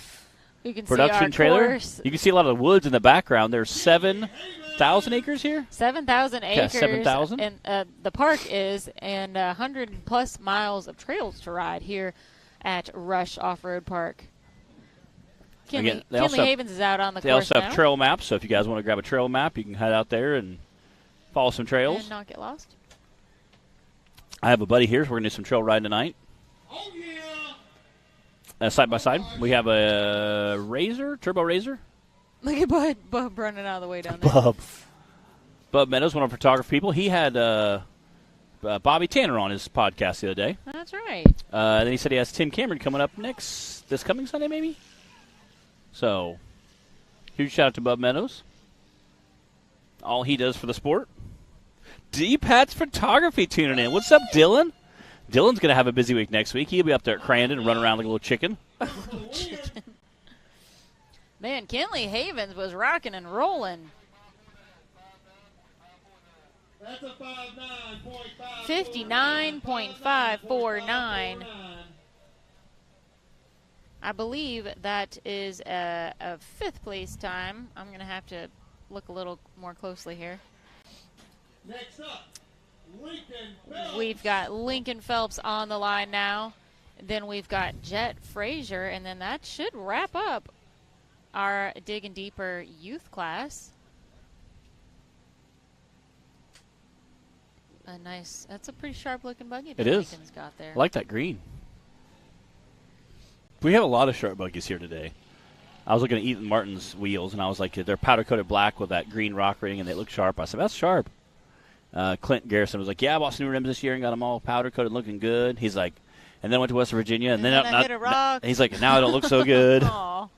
You can Production see our trailer. course. You can see a lot of the woods in the background. There's 7,000 acres here? 7,000 acres. 7,000? And the park is, and 100-plus miles of trails to ride here at Rush Off-Road Park. Kinley Havens is out on the course now. They also have trail maps, so if you guys want to grab a trail map, you can head out there and follow some trails. And not get lost. I have a buddy here, so we're going to do some trail riding tonight. Oh, yeah. Side by side, we have a Turbo Razor. Look at Bub running out of the way down there. Bub Meadows, one of our photography people. He had Bobby Tanner on his podcast the other day. That's right. Then he said he has Tim Cameron coming up this coming Sunday, maybe? So, huge shout out to Bub Meadows. All he does for the sport. D-Pat's Photography tuning in. What's up, Dylan? Dylan's going to have a busy week next week. He'll be up there at Crandon and run around like a little chicken. Man, Kinley Havens was rocking and rolling. That's a 59.549. I believe that is a 5th place time. I'm going to have to look a little more closely here. Next up, Lincoln Phelps. We've got Lincoln Phelps on the line now. Then we've got Jet Frazier, and then that should wrap up our Digging Deeper youth class. That's a pretty sharp looking buggy that It is. Lincoln's got there. I like that green. We have a lot of sharp buggies here today. I was looking at Ethan Martin's wheels, and I was like, they're powder-coated black with that green rock ring, and they look sharp. I said, that's sharp. Clint Garrison was like, yeah, I bought some new rims this year and got them all powder-coated looking good. He's like, and then went to West Virginia, and then I hit a rock. He's like, now I don't look so good. Aw.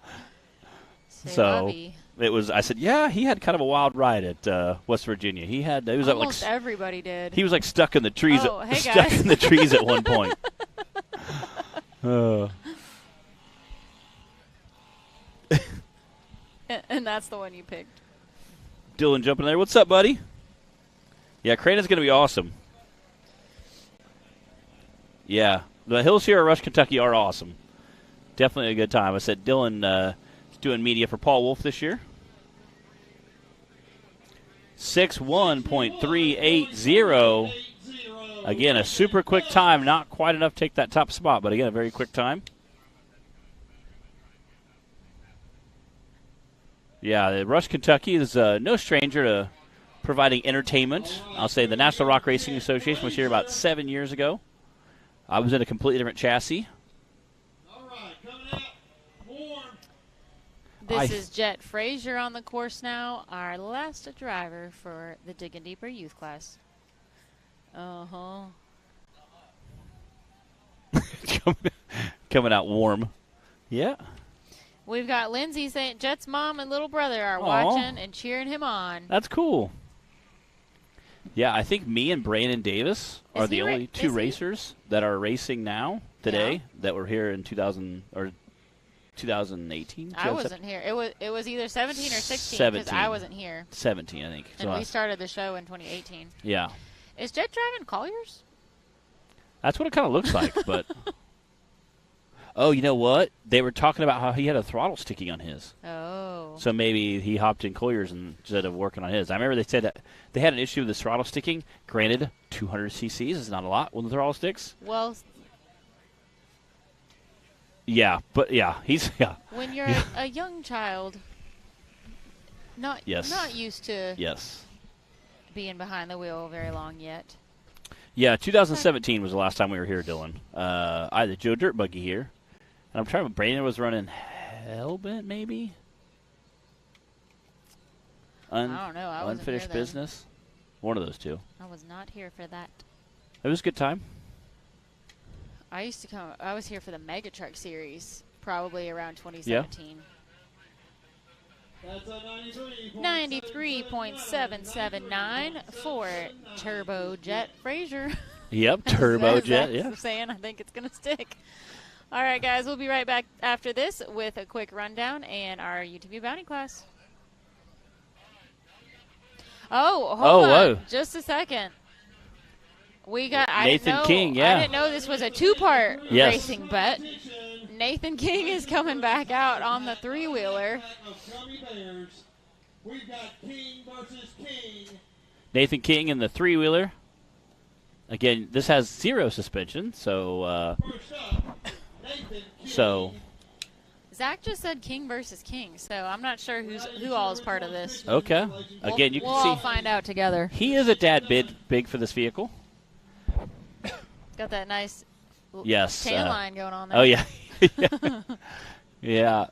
So it was. I said, yeah, he had kind of a wild ride at West Virginia. He had. It was almost like everybody did. he was like stuck in the trees. Oh, hey, stuck guys. in the trees at one point. And that's the one you picked. Dylan jumping there. What's up, buddy? Yeah, Crandon's going to be awesome. Yeah, the hills here at Rush, Kentucky are awesome. Definitely a good time. I said Dylan is doing media for Paul Wolf this year. 6:1.380. Again, a super quick time. Not quite enough to take that top spot, but again, a very quick time. Yeah, the Rush, Kentucky is no stranger to providing entertainment. I'll say the National Rock Racing Association was here about 7 years ago. I was in a completely different chassis. All right, coming out, warm. This is Jet Frazier on the course now, our last driver for the Digging Deeper youth class. Coming out warm. Yeah. We've got Lindsay saying Jet's mom and little brother are Aw. watching and cheering him on. That's cool. Yeah, I think me and Brandon Davis are the only two racers that are racing now today that were here in 2018. I wasn't here. It was either 17 or 16 because 17. I wasn't here. 17, I think. And we started the show in 2018. Yeah. Is Jet driving Colliers? That's what it kind of looks like, but... Oh, you know what? They were talking about how he had a throttle sticking on his. Oh. So maybe he hopped in Collier's instead of working on his. I remember they said that they had an issue with the throttle sticking. Granted, 200 cc's is not a lot when the throttle sticks. Well, yeah, but yeah, he's when you're a young child, not used to being behind the wheel very long yet. Yeah, 2017 was the last time we were here, Dylan. I had the Joe Dirt buggy here. And I'm trying to remember, Brandon was running Hellbent, maybe? I don't know. I wasn't Unfinished here then. Business? One of those two. I was not here for that. It was a good time. I was here for the Mega Truck Series, probably around 2017. That's a 93.779 for Turbo Jet Frazier. Yep, Turbo Jet, yeah. That's saying I think it's going to stick. All right, guys, we'll be right back after this with a quick rundown and our UTV bounty class. Oh, hold on. Whoa. Just a second. We got Nathan King, yeah. I didn't know this was a two-part racing bet. Nathan King is coming back out on the three-wheeler. We've got King versus King. Nathan King in the three-wheeler. Again, this has 0 suspension, so Zach just said King versus King, so I'm not sure who all is part of this. Okay. Again, you we'll can see all find out together. he is a tad big for this vehicle. Got that nice Yes. tan line going on there. Oh, yeah. Yeah.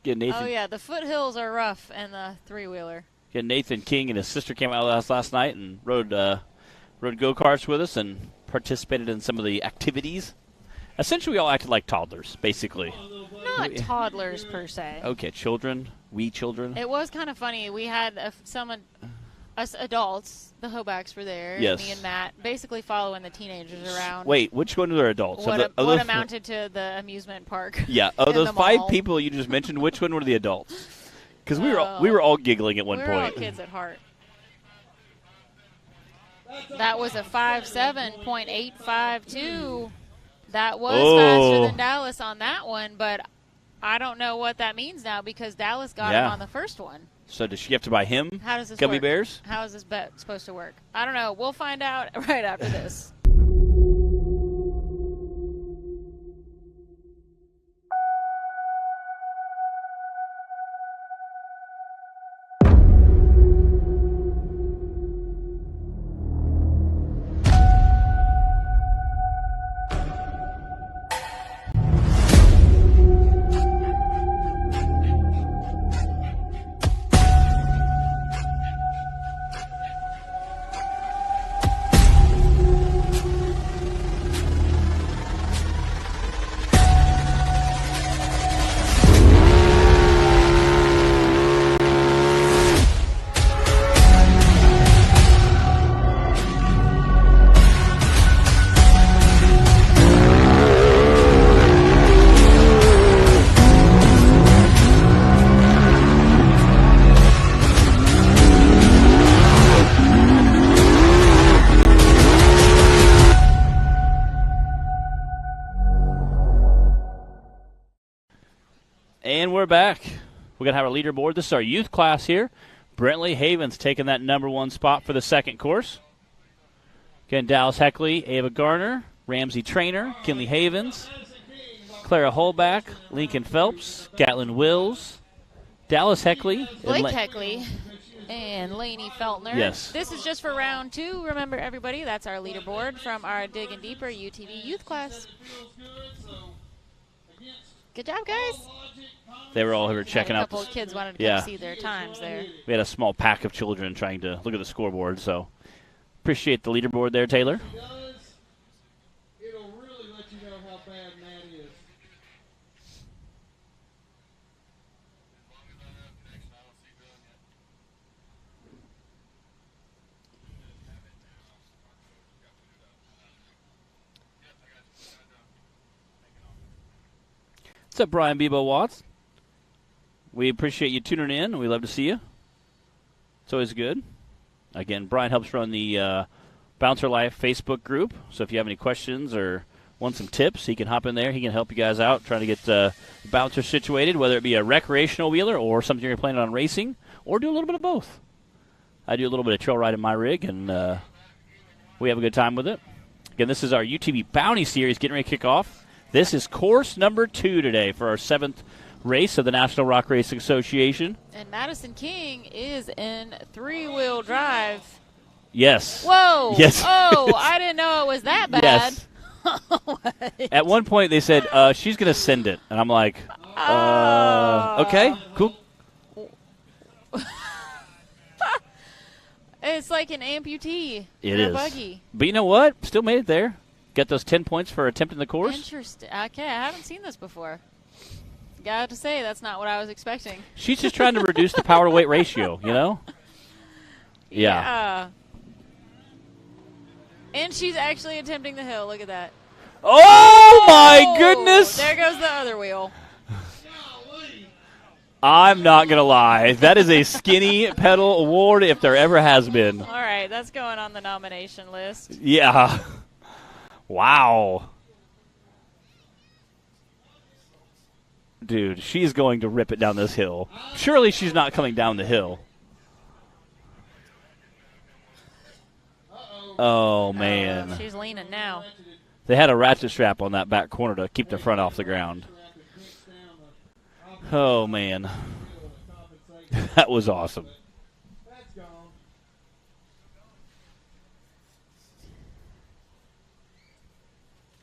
Get Nathan. Oh, yeah, the foothills are rough in the three-wheeler. Get Nathan King and his sister came out last night and rode go-karts with us and participated in some of the activities. Essentially, we all acted like toddlers, basically. Not toddlers, per se. Okay, children. We children. It was kind of funny. We had someone us adults, the Hobacks were there. Yes. Me and Matt, basically following the teenagers around. Wait, which one are adults? What amounted to the amusement park? Yeah, of in those the 5 mall. people you just mentioned, which one were the adults? Because we were all giggling at one We were all point. kids at heart. That was a 5.7.852. That was faster than Dallas on that one, but I don't know what that means now because Dallas got him on the first one. So does she have to buy him How does this gummy work? bears? How is this bet supposed to work? I don't know. We'll find out right after this. And we're back. We're going to have our leaderboard. This is our youth class here. Brentley Havens taking that number 1 spot for the second course. Again, Dallas Heckley, Ava Garner, Ramsey Trainer, Kinley Havens, Clara Holback, Lincoln Phelps, Gatlin Wills, Dallas Heckley. Blake Heckley and Lainey Feltner. Yes. This is just for round 2. Remember, everybody, that's our leaderboard from our Digging Deeper UTV youth class. Good job, guys. They were all here checking a out. couple of kids wanted to come see their times there. We had a small pack of children trying to look at the scoreboard, so appreciate the leaderboard there, Taylor. It'll really let you know how bad Matt is. What's up, Brian Bebo Watts? We appreciate you tuning in. We love to see you. It's always good. Again, Brian helps run the Bouncer Life Facebook group. So if you have any questions or want some tips, he can hop in there. He can help you guys out trying to get Bouncer situated, whether it be a recreational wheeler or something you're planning on racing, or do a little bit of both. I do a little bit of trail ride in my rig, and we have a good time with it. Again, this is our UTV Bounty Series getting ready to kick off. This is course number 2 today for our 7th race of the National Rock Racing Association. And Madison King is in 3-wheel drive. Yes. Whoa. Yes. Oh, I didn't know it was that bad. Yes. At one point they said, she's going to send it. And I'm like, okay, cool. It's like an amputee. It in is. a buggy. But you know what? Still made it there. Got those 10 points for attempting the course. Interesting. Okay, I haven't seen this before. Got to say, that's not what I was expecting. She's just trying to reduce the power to weight ratio, you know? Yeah. And she's actually attempting the hill. Look at that. Oh, my goodness. There goes the other wheel. I'm not going to lie. That is a skinny pedal award if there ever has been. All right, that's going on the nomination list. Yeah. Wow. Dude, she's going to rip it down this hill. Surely she's not coming down the hill. Oh, man. She's leaning now. They had a ratchet strap on that back corner to keep the front off the ground. Oh, man. That was awesome.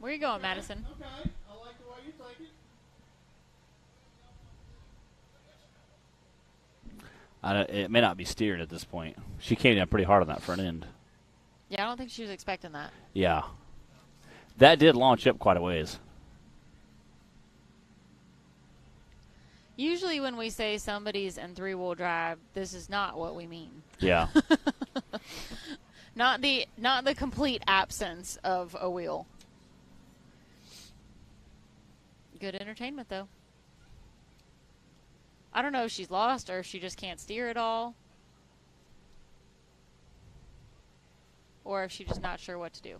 Where are you going, Madison? Okay, I like the way you think it. It may not be steering at this point. She came down pretty hard on that front end. Yeah, I don't think she was expecting that. Yeah. That did launch up quite a ways. Usually when we say somebody's in three-wheel drive, this is not what we mean. Yeah. Not the complete absence of a wheel. Good entertainment, though. I don't know if she's lost or if she just can't steer at all. Or if she's just not sure what to do.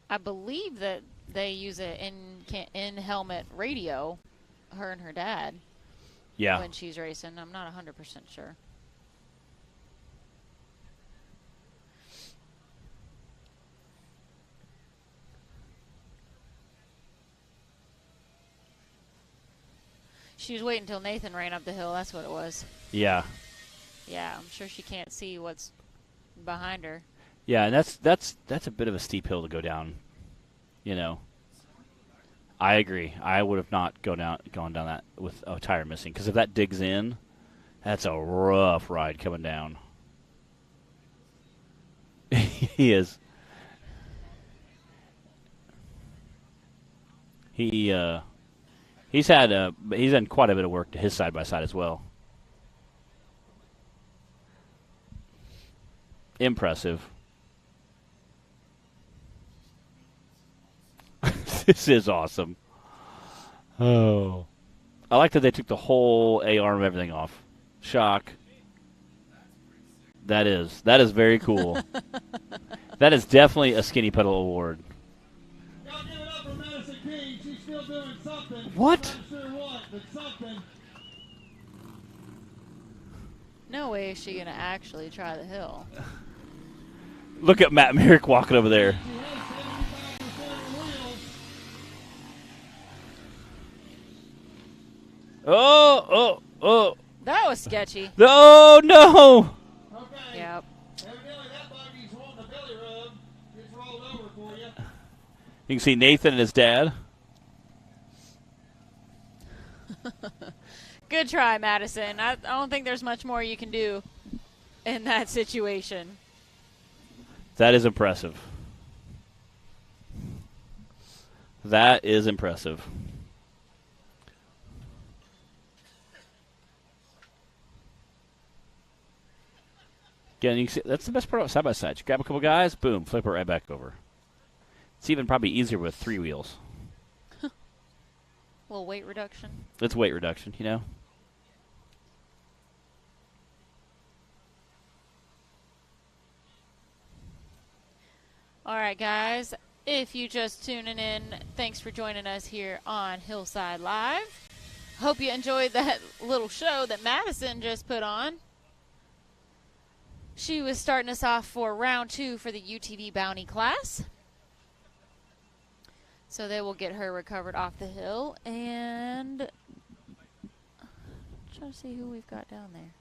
I believe that they use an in-helmet radio, her and her dad, Yeah. when she's racing. I'm not 100% sure. She was waiting until Nathan ran up the hill. That's what it was. Yeah. Yeah, I'm sure she can't see what's behind her. Yeah, and that's a bit of a steep hill to go down. You know. I agree. I would have not gone down that with a tire missing, because if that digs in, that's a rough ride coming down. He is. He's done quite a bit of work to his side by side as well. Impressive. This is awesome. Oh. I like that they took the whole A-arm and everything off. Shock. That is very cool. That is definitely a Skinny Pedal award. Y'all give it up for Madison King. She's still doing something. What? Not sure what, but something. No way is she going to actually try the hill. Look at Matt Merrick walking over there. She has 75% of the wheels. Oh. That was sketchy. Oh, no. Okay. Yep. Evidently that buggy's wanting a belly rub. It's rolled over for you. You can see Nathan and his dad. Good try, Madison. I don't think there's much more you can do in that situation. That is impressive. That is impressive. Again, you can see, that's the best part about side-by-side. You grab a couple guys, boom, flip it right back over. It's even probably easier with 3 wheels. A little weight reduction. It's weight reduction, you know? All right, guys. If you just tuning in, thanks for joining us here on Hillside Live. Hope you enjoyed that little show that Madison just put on. She was starting us off for round 2 for the UTV Bounty class. So they will get her recovered off the hill. And trying to see who we've got down there.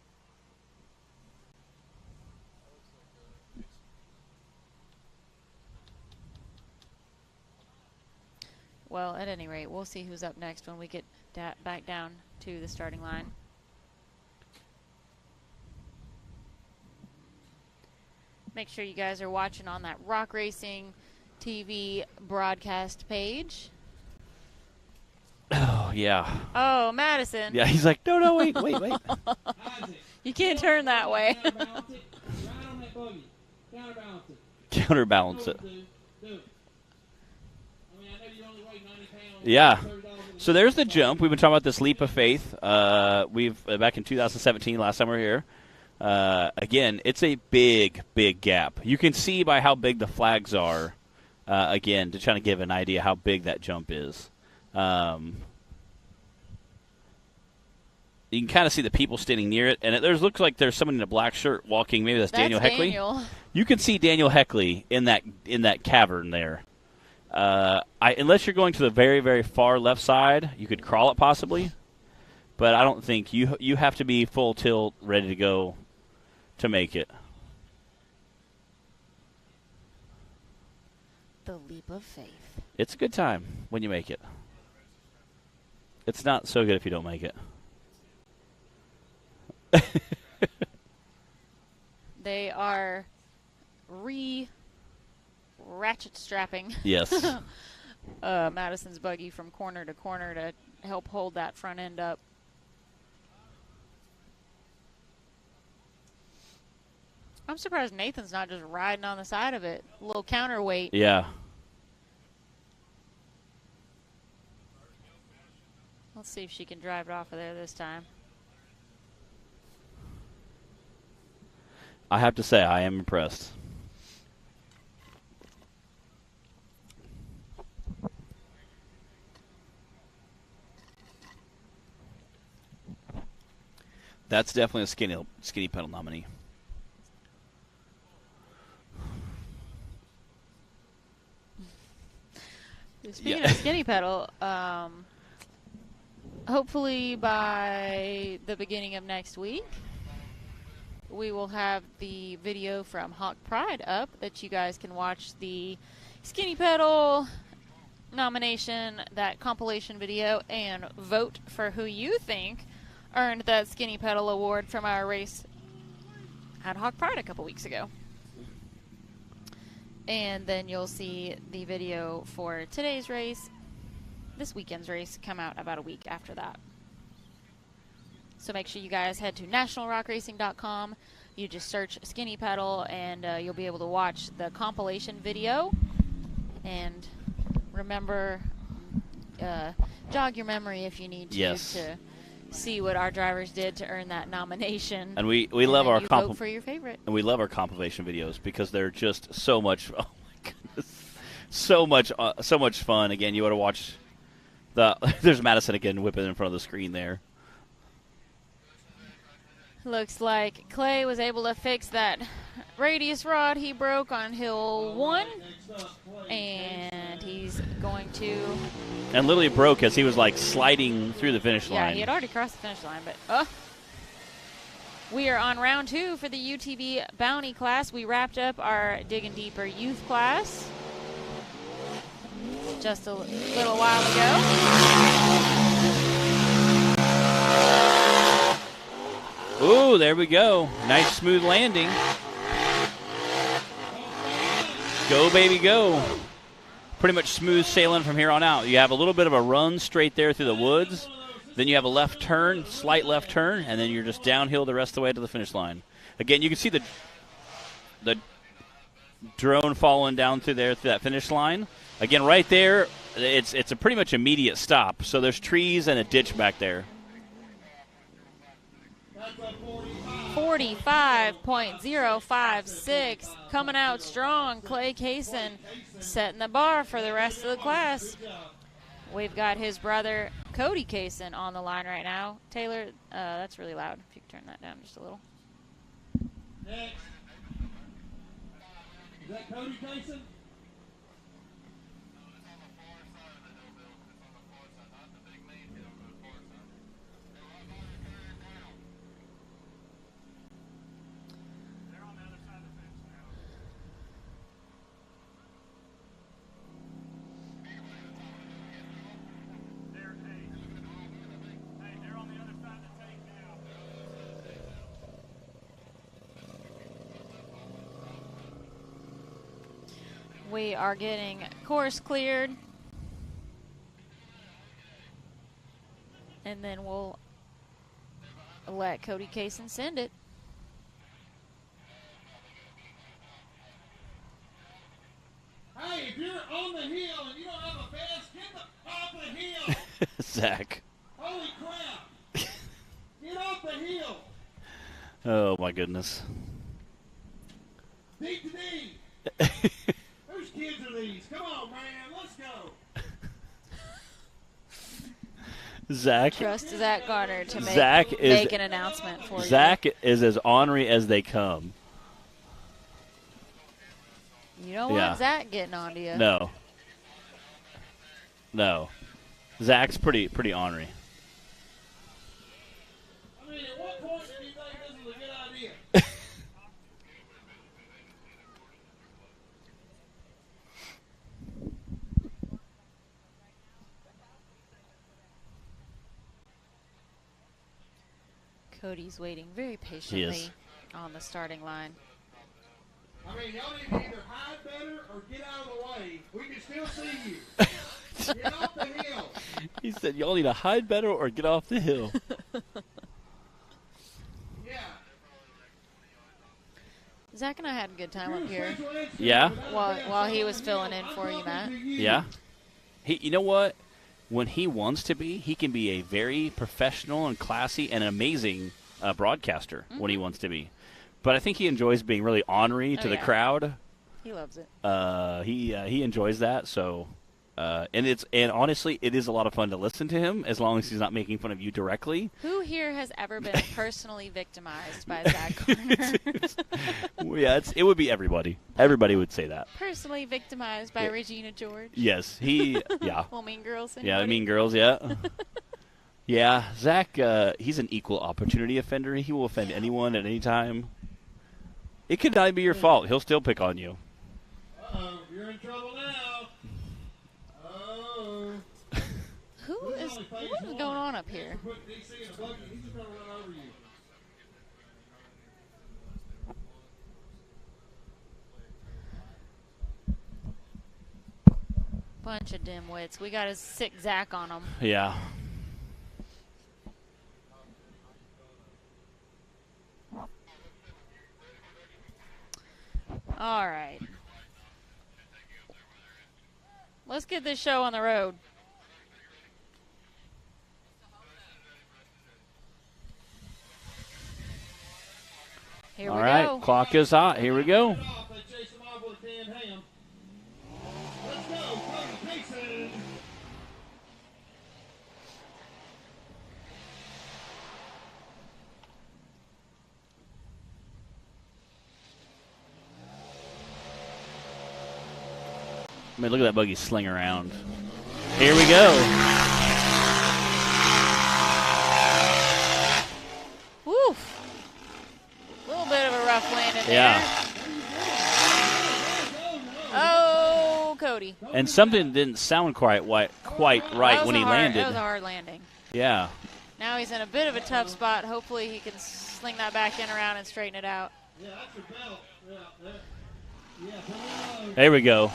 Well, at any rate, we'll see who's up next when we get back down to the starting line. Make sure you guys are watching on that Rock Racing TV broadcast page. Oh, yeah. Oh, Madison. Yeah, he's like, no, wait. Isaac, You can't turn that way. counterbalance it. Right on that buggy. Counterbalance it. Counterbalance it. Do it. I mean, I know you only weigh 90 pounds. Yeah. $30 So there's the jump. We've been talking about this leap of faith. We've back in 2017, last time we were here. Again, it's a big gap. You can see by how big the flags are, again, to try to give an idea how big that jump is. You can kind of see the people standing near it, and it looks like there's someone in a black shirt walking. Maybe that's Daniel Heckley. Daniel. You can see Daniel Heckley in that cavern there. Unless you're going to the very, very far left side, you could crawl it possibly, but I don't think you have to be full tilt, ready to go to make it. The leap of faith. It's a good time when you make it. It's not so good if you don't make it. They are ratchet strapping. Yes. Madison's buggy from corner to corner to help hold that front end up. I'm surprised Nathan's not just riding on the side of it. A little counterweight. Yeah. Let's see if she can drive it off of there this time. I have to say, I am impressed. That's definitely a skinny pedal nominee. Speaking of skinny pedal, hopefully by the beginning of next week, we will have the video from Hawk Pride up that you guys can watch the skinny pedal nomination, that compilation video, and vote for who you think earned that skinny pedal award from our race at Hawk Pride a couple weeks ago. And then you'll see the video for today's race, this weekend's race, come out about a week after that. So make sure you guys head to nationalrockracing.com. You just search skinny pedal and you'll be able to watch the compilation video. And remember, jog your memory if you need to, to see what our drivers did to earn that nomination. And we love our vote for your favorite. And we love our compilation videos because they're just so much. Oh my goodness, so much fun. Again, you want to watch there's Madison again whipping in front of the screen there. Looks like Clay was able to fix that radius rod he broke on hill 1, and he's going to... And literally broke as he was like sliding through the finish line. Yeah, he had already crossed the finish line, but we are on round 2 for the UTV Bounty class. We wrapped up our Digging Deeper youth class just a little while ago. Ooh, there we go. Nice smooth landing. Go, baby, go. Pretty much smooth sailing from here on out. You have a little bit of a run straight there through the woods. Then you have a left turn, slight left turn, and then you're just downhill the rest of the way to the finish line. Again, you can see the drone following down through that finish line. Again, right there, it's a pretty much immediate stop. So there's trees and a ditch back there. 45.056, coming out strong. Clay Kaysen setting the bar for the rest of the class. We've got his brother Cody Kaysen on the line right now. Taylor, that's really loud. If you could turn that down just a little. Next. Is that Cody Kaysen? We are getting course cleared. And then we'll let Cody Kaysen send it. Hey, if you're on the hill and you don't have a vest, get off the hill. Zach. Holy crap. Get off the hill. Oh, my goodness. D to D. Whose kids are these? Come on, man. Let's go. Zach. Trust Zach Garner to make an announcement for you. Zach is as ornery as they come. You don't want Zach getting onto you. No. Zach's pretty ornery. I mean, at what point did you think this was a good idea? Cody's waiting very patiently on the starting line. I mean, y'all need to either hide better or get out of the way. We can still see you. Get off the hill. He said, y'all need to hide better or get off the hill. Yeah. Zach and I had a good time up here Yeah? while he was filling in for you, Matt. Yeah. You know what? When he wants to be, he can be a very professional and classy and amazing broadcaster when he wants to be. But I think he enjoys being really ornery to the crowd. He loves it. He enjoys that. So, and honestly, it is a lot of fun to listen to him as long as he's not making fun of you directly. Who here has ever been personally victimized by Zach Garner? Yeah, it would be everybody. Everybody would say that. Personally victimized by Regina George? Yes, yeah. Well, Mean Girls? Yeah, Anybody? Mean Girls, yeah. Yeah, Zach, he's an equal opportunity offender. He will offend anyone at any time. It could not be your fault. He'll still pick on you. Uh-oh, you're in trouble now. Oh. What is going on up here? Put DC in a bucket. He's just going to run over you. Bunch of dimwits. We got to sick Zach on them. Yeah. All right. Let's get this show on the road. Here All we right, go. clock is hot. Here we go. They chase him off with a canned ham. Let's go, Cody Mason. I mean, look at that buggy sling around. Here we go. Woof. A little bit of a rough landing Yeah. there. Oh, Cody. And something didn't sound quite right when he landed. That was a hard landing. Yeah. Now he's in a bit of a tough spot. Hopefully he can sling that back in around and straighten it out. Yeah, that's your belt. Yeah, put it low. There we go.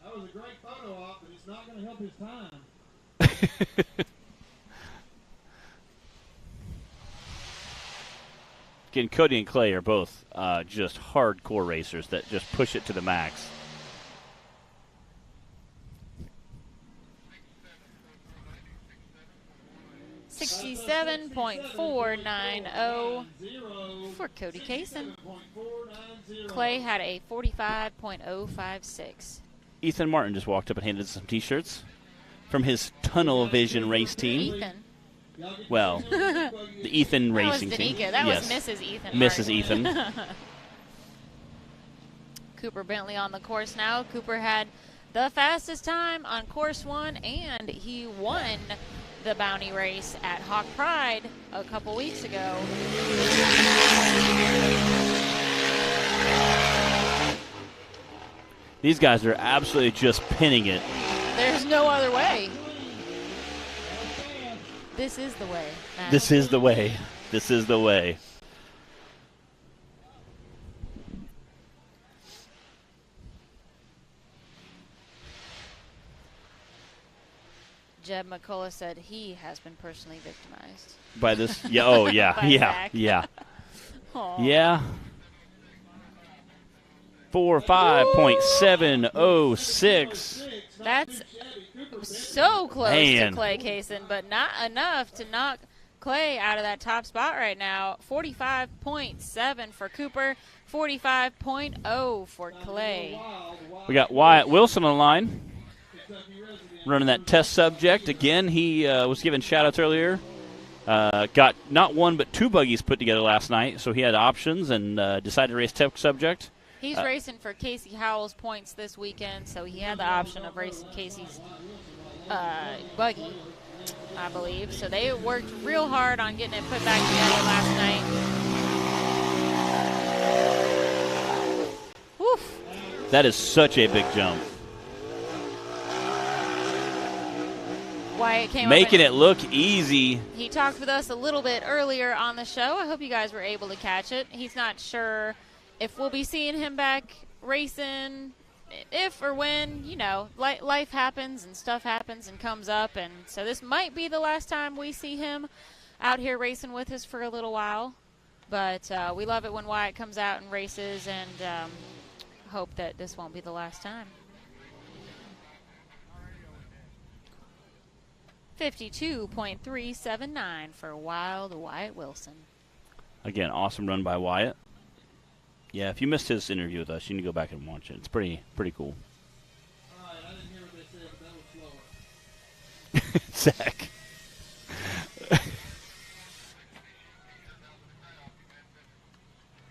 That was a great photo op, but it's not going to help his time. Again, Cody and Clay are both just hardcore racers that just push it to the max. $67.490 for Cody Kaysen. Clay had a 45.056. Ethan Martin just walked up and handed us some T-shirts from his Tunnel Vision race team. Ethan. Well, the Ethan That was racing team. Danica. That Yes. was Mrs. Ethan. Mrs. Martin. Ethan. Cooper Bentley on the course now. Cooper had the fastest time on course 1, and he won the bounty race at Hawk Pride a couple weeks ago. These guys are absolutely just pinning it. There's no other way. This is the way, Matt. This is the way. This is the way. Jeb McCullough said he has been personally victimized. By this, yeah, oh yeah, By yeah, Zach. yeah, Aw. yeah. 45.706. That's so close Man. to Clay Kaysen, but not enough to knock Clay out of that top spot right now. 45.7 for Cooper, 45.0 for Clay. We got Wyatt Wilson on the line, running that test subject. Again, he was given shout-outs earlier. Got not one but two buggies put together last night, so he had options and decided to race test subject. He's racing for Casey Howell's points this weekend, so he had the option of racing Casey's buggy, I believe. So they worked real hard on getting it put back together last night. Woof. Wyatt came Making up it look easy. He talked with us a little bit earlier on the show. I hope you guys were able to catch it. He's not sure if we'll be seeing him back racing, if or when. You know, life happens and stuff happens and comes up, and so this might be the last time we see him out here racing with us for a little while. But we love it when Wyatt comes out and races, and hope that this won't be the last time. 52.379 for Wild Wyatt Wilson. Again, awesome run by Wyatt. Yeah, if you missed his interview with us, you need to go back and watch it. It's pretty cool. All right, I didn't hear what they said, but that was slower. Zach.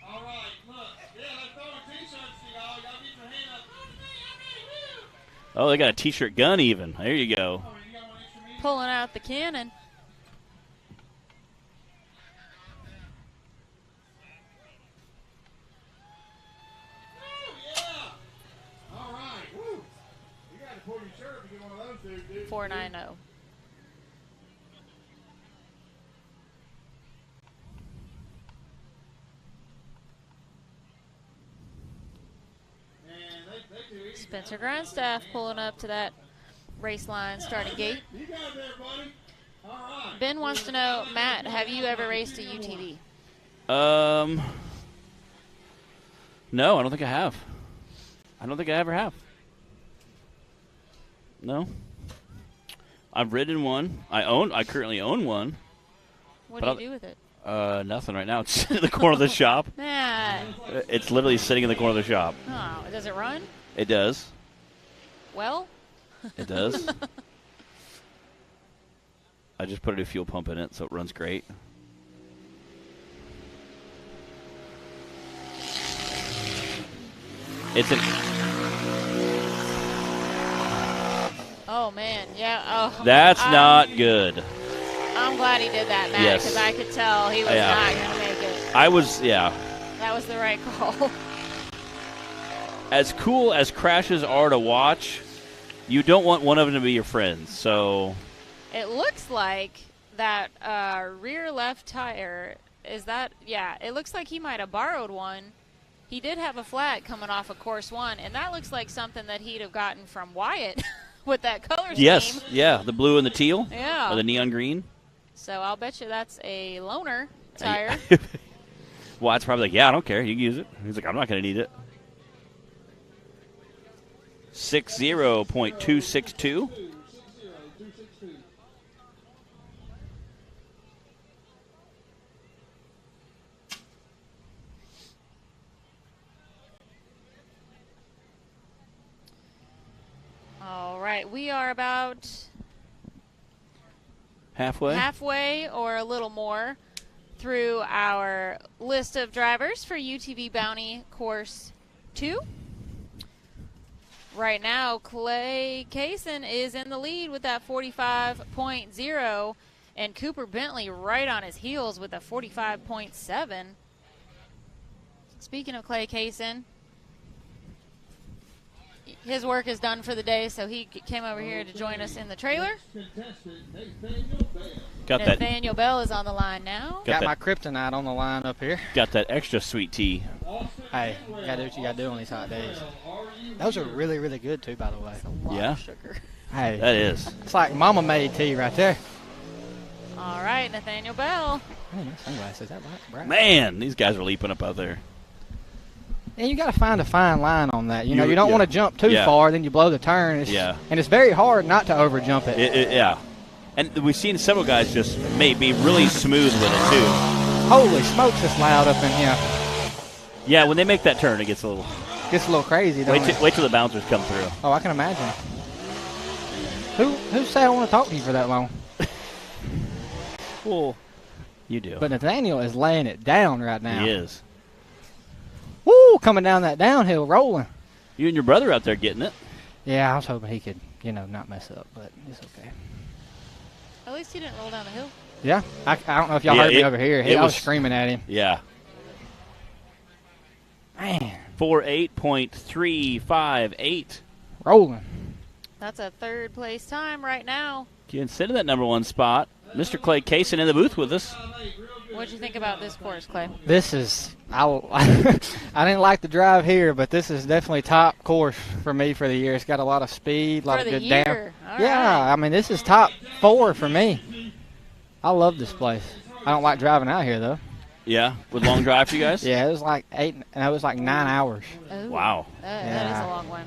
All right, look. Yeah, they're throwing T-shirts to y'all. Y'all get your hand up. Oh, they got a T-shirt gun even. There you go. Oh, you got one extra medium? Pulling out the cannon. Yeah. All right. Woo. You got to pull your shirt to get one of those dude. 490. Man, they too easy. Spencer Grindstaff pulling up to that race line starting gate. You got it there, buddy. All right. Ben wants to know, Matt, have you ever raced a UTV? No, I don't think I have. I don't think I ever have. No. I've ridden one. I currently own one. What do you do with it? Nothing right now. It's in the corner of the shop. Matt. It's literally sitting in the corner of the shop. Oh, does it run? It does. Well? It does. I just put a new fuel pump in it, so it runs great. It's an. Oh, man. Yeah. Oh. That's not good. I'm glad he did that, Matt, Yes. because I could tell he was Yeah. not going to make it. I was, yeah. That was the right call. As cool as crashes are to watch, you don't want one of them to be your friend. So It looks like that rear left tire, is that, yeah, it looks like he might have borrowed one. He did have a flat coming off of course one, and that looks like something that he'd have gotten from Wyatt with that color scheme. yes, yeah, the blue and the teal, Yeah. or the neon green. So I'll bet you that's a loaner tire. Well, it's probably like, yeah, I don't care. You can use it. He's like, I'm not going to need it. 60.262. All right, we are about Halfway or a little more through our list of drivers for UTV Bounty Course 2. Right now, Clay Kaysen is in the lead with that 45.0, and Cooper Bentley right on his heels with a 45.7. Speaking of Clay Kaysen, his work is done for the day, so he came over here to join us in the trailer. got that. Nathaniel Bell is on the line now. Got Got my that. kryptonite on the line up here. Got that extra sweet tea. Hey, you gotta do what you gotta do on these hot days. Those are really, really good too, by the way. A lot Yeah? of sugar. Hey, That is. it's like mama made tea right there. All right, Nathaniel Bell. Oh, my sunglasses, that light bright. Man, these guys are leaping up out there. And you gotta find a fine line on that. You know, you don't yeah. want to jump too Yeah. far, then you blow the turn. Yeah. And it's very hard not to over jump it. Yeah. And we've seen several guys just be really smooth with it, too. Holy smokes, it's loud up in here. Yeah, when they make that turn, it gets a little. Gets a little crazy, don't it? Wait till the bouncers come through. Oh, I can imagine. Who said I want to talk to you for that long? Well, you do. But Nathaniel is laying it down right now. He is. Woo, coming down that downhill, rolling. You and your brother out there getting it. Yeah, I was hoping he could, not mess up, but it's okay. At least he didn't roll down the hill. Yeah, I don't know if y'all Yeah, heard me it- over here. it I was was- screaming at him. Yeah. Man, 48.358. rolling. That's a third place time right now. Getting set in that number 1 spot. Mr. Clay Kaysen in the booth with us. What'd you think about this course, Clay? This is I didn't like the drive here, but this is definitely top course for me for the year. It's got a lot of speed, a lot For of the good year. down. All Yeah, right. I mean this is top 4 for me. I love this place. I don't like driving out here though. Yeah, with long drive for you guys? Yeah, it was like 9 hours. Ooh, Wow. That is Yeah. a long one.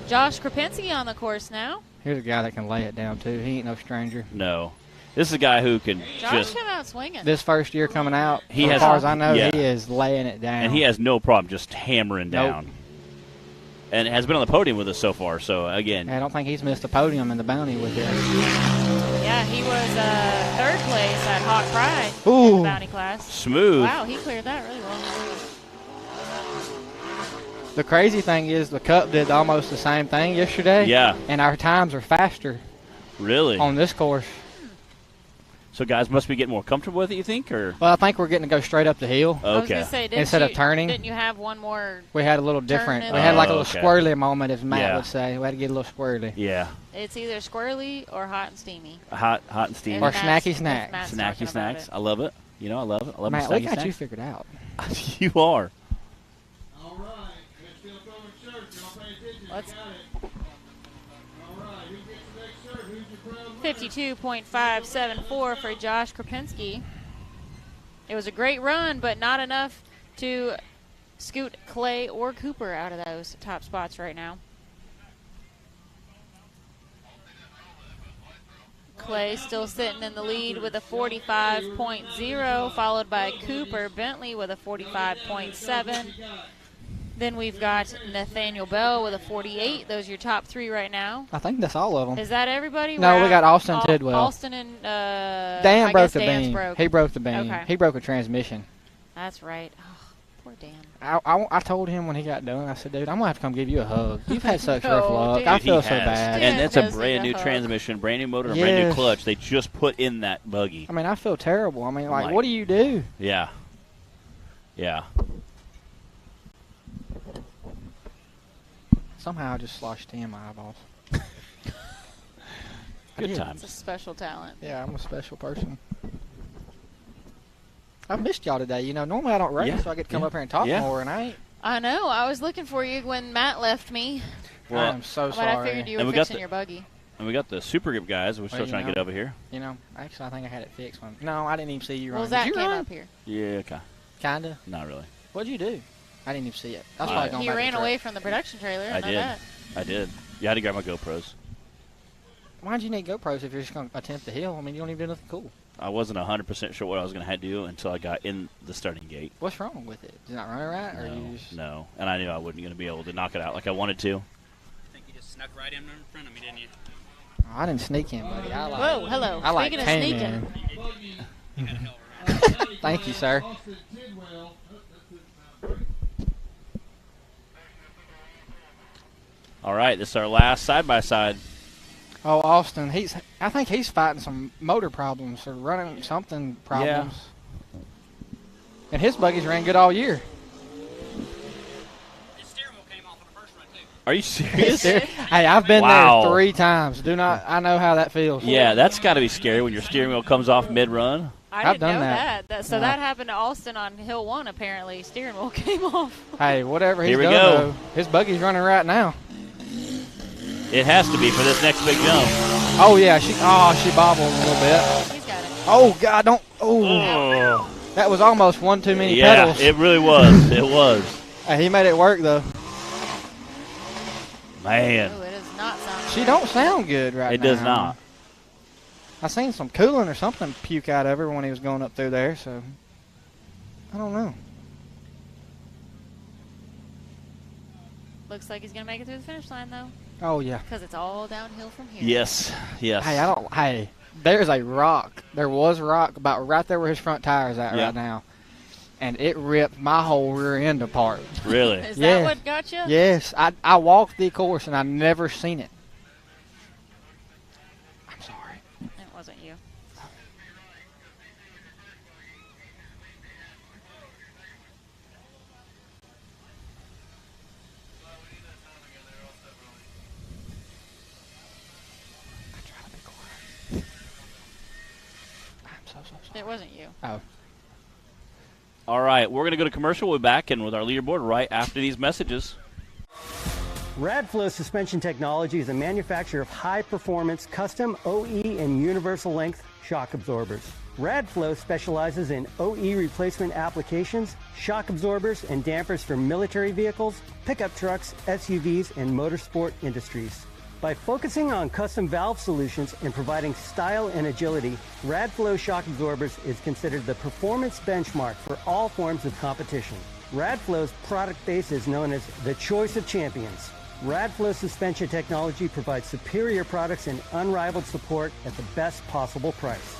Josh Krapinski on the course now. Here's a guy that can lay it down too. He ain't no stranger. No. This is a guy who can Josh just, came out swinging. This first year coming out, He as has- far as I know, yeah. he is laying it down. and he has no problem just hammering Nope. down. And has been on the podium with us so far. So, again, I don't think he's missed a podium in the bounty with it. Yeah, he was 3rd place at Hawk Pride in Ooh. the bounty class. smooth. Wow, he cleared that really well. The crazy thing is the Cup did almost the same thing yesterday. Yeah. And our times are faster Really? on this course. So guys must be getting more comfortable with it, you think? Or Well, I think we're getting to go straight up the hill. I was okay. gonna say, didn't Instead of you- turning? didn't you have one more? We had a little different. in We had like a Oh, little okay. squirrely moment, as Matt Yeah. would say. We had to get a little squirrely. Yeah. It's either squirrely or hot and steamy. Hot and steamy. And Or Matt's- snacky if snacks. Matt's Snacky talking about snacks. it. I love it. You know, I love it. I love Matt, snacky we got snacks. you figured out. You are. All right. It's still throwing shirts. Y'all pay attention. Let's- You got it. All right. Who gets the next shirt? Who's your proud winner? 52.574 for Josh Krapinski. It was a great run, but not enough to scoot Clay or Cooper out of those top spots right now. Clay still sitting in the lead with a 45.0, followed by Cooper Bentley with a 45.7. Then we've got Nathaniel Bell with a 48. Those are your top 3 right now. I think that's all of them. Is that everybody? No, We're we got out- Austin Tidwell. Austin and Dan I broke guess the Dan's beam. broke. He broke the beam. Okay. He broke a transmission. That's right. Oh, poor Dan. I told him when he got done, I said, dude, I'm going to have to come give you a hug. You've had such No, rough luck. dude. I Dude, feel he so has. bad. Yeah. And that's a does need brand a new hug. transmission, brand new motor, and brand new Yes. clutch. They just put in that buggy. I mean, I feel terrible. I mean, like, Like- what do you do? Yeah. Yeah. Somehow I just sloshed 10 in my eyeballs. I Good did. It's a times. special talent. Yeah, I'm a special person. I missed y'all today. You know, normally I don't race, Yeah, so I get to come yeah, up here and talk yeah. more, and I ain't. I know. I was looking for you when Matt left me, Well, I'm so but sorry. I figured you And were we got fixing the- your buggy. And we got the SuperGrip guys. We're still Well, you trying to know. get over here. You know, actually, I think I had it fixed. No, I didn't even see you Well, run. Zach Did you came run? up here. Yeah, okay. Kinda. Not really. What'd you do? I didn't even see it. That's He- probably going He back to ran the truck. away from the production trailer. I know did. that. I did. You had to grab my GoPros. Why'd you need GoPros if you're just going to attempt the hill? I mean, you don't even do nothing cool. I wasn't 100% sure what I was going to have to do until I got in the starting gate. What's wrong with it? Is it not running right? Or you just... No. And I knew I wasn't going to be able to knock it out like I wanted to. I think you just snuck right in front of me, didn't you? Oh, I didn't sneak in, buddy. I like, Whoa, hello. I like Speaking of came sneaking. in. Thank you, sir. Austin Tidwell. All right, this is our last side-by-side. Oh, Austin, I think he's fighting some motor problems or running something problems. And his buggies ran good all year. The steering wheel came off on the first run, too. Are you serious? Hey, I've been Wow. there 3 times. I know how that feels. Yeah, that's got to be scary when your steering wheel comes off mid-run. I I've didn't done know that. that. So Yeah. that happened to Austin on Hill 1, apparently. Steering wheel came off. Hey, whatever he's Here we done, go. though, his buggy's running right now. It has to be for this next big jump. Oh, yeah, she bobbled a little bit. He's got it. Oh, God, don't. Oh, Oh. that was almost one too many Yeah, pedals. it really was. It was. Hey, he made it work, though. Man, Ooh, it does not sound She good. don't sound good right it now. does not. I seen some coolant or something puke out of her when he was going up through there, so I don't know. Looks like he's going to make it through the finish line, though, Oh, yeah. because it's all downhill from here. Yes, yes. Hey, there's a rock. There was a rock about right there where his front tire's at Yeah. right now. And it ripped my whole rear end apart. Really? Is Yeah. that what got you? Yes, I walked the course and I never seen it. I'm sorry. It wasn't you. I try to be quiet. It wasn't you. Oh. All right, we're going to go to commercial. We'll be back and with our leaderboard right after these messages. Radflow Suspension Technology is a manufacturer of high-performance custom OE and universal length shock absorbers. Radflow specializes in OE replacement applications, shock absorbers, and dampers for military vehicles, pickup trucks, SUVs, and motorsport industries. By focusing on custom valve solutions and providing style and agility, Radflow shock absorbers is considered the performance benchmark for all forms of competition. Radflow's product base is known as the choice of champions. Radflow Suspension Technology provides superior products and unrivaled support at the best possible price.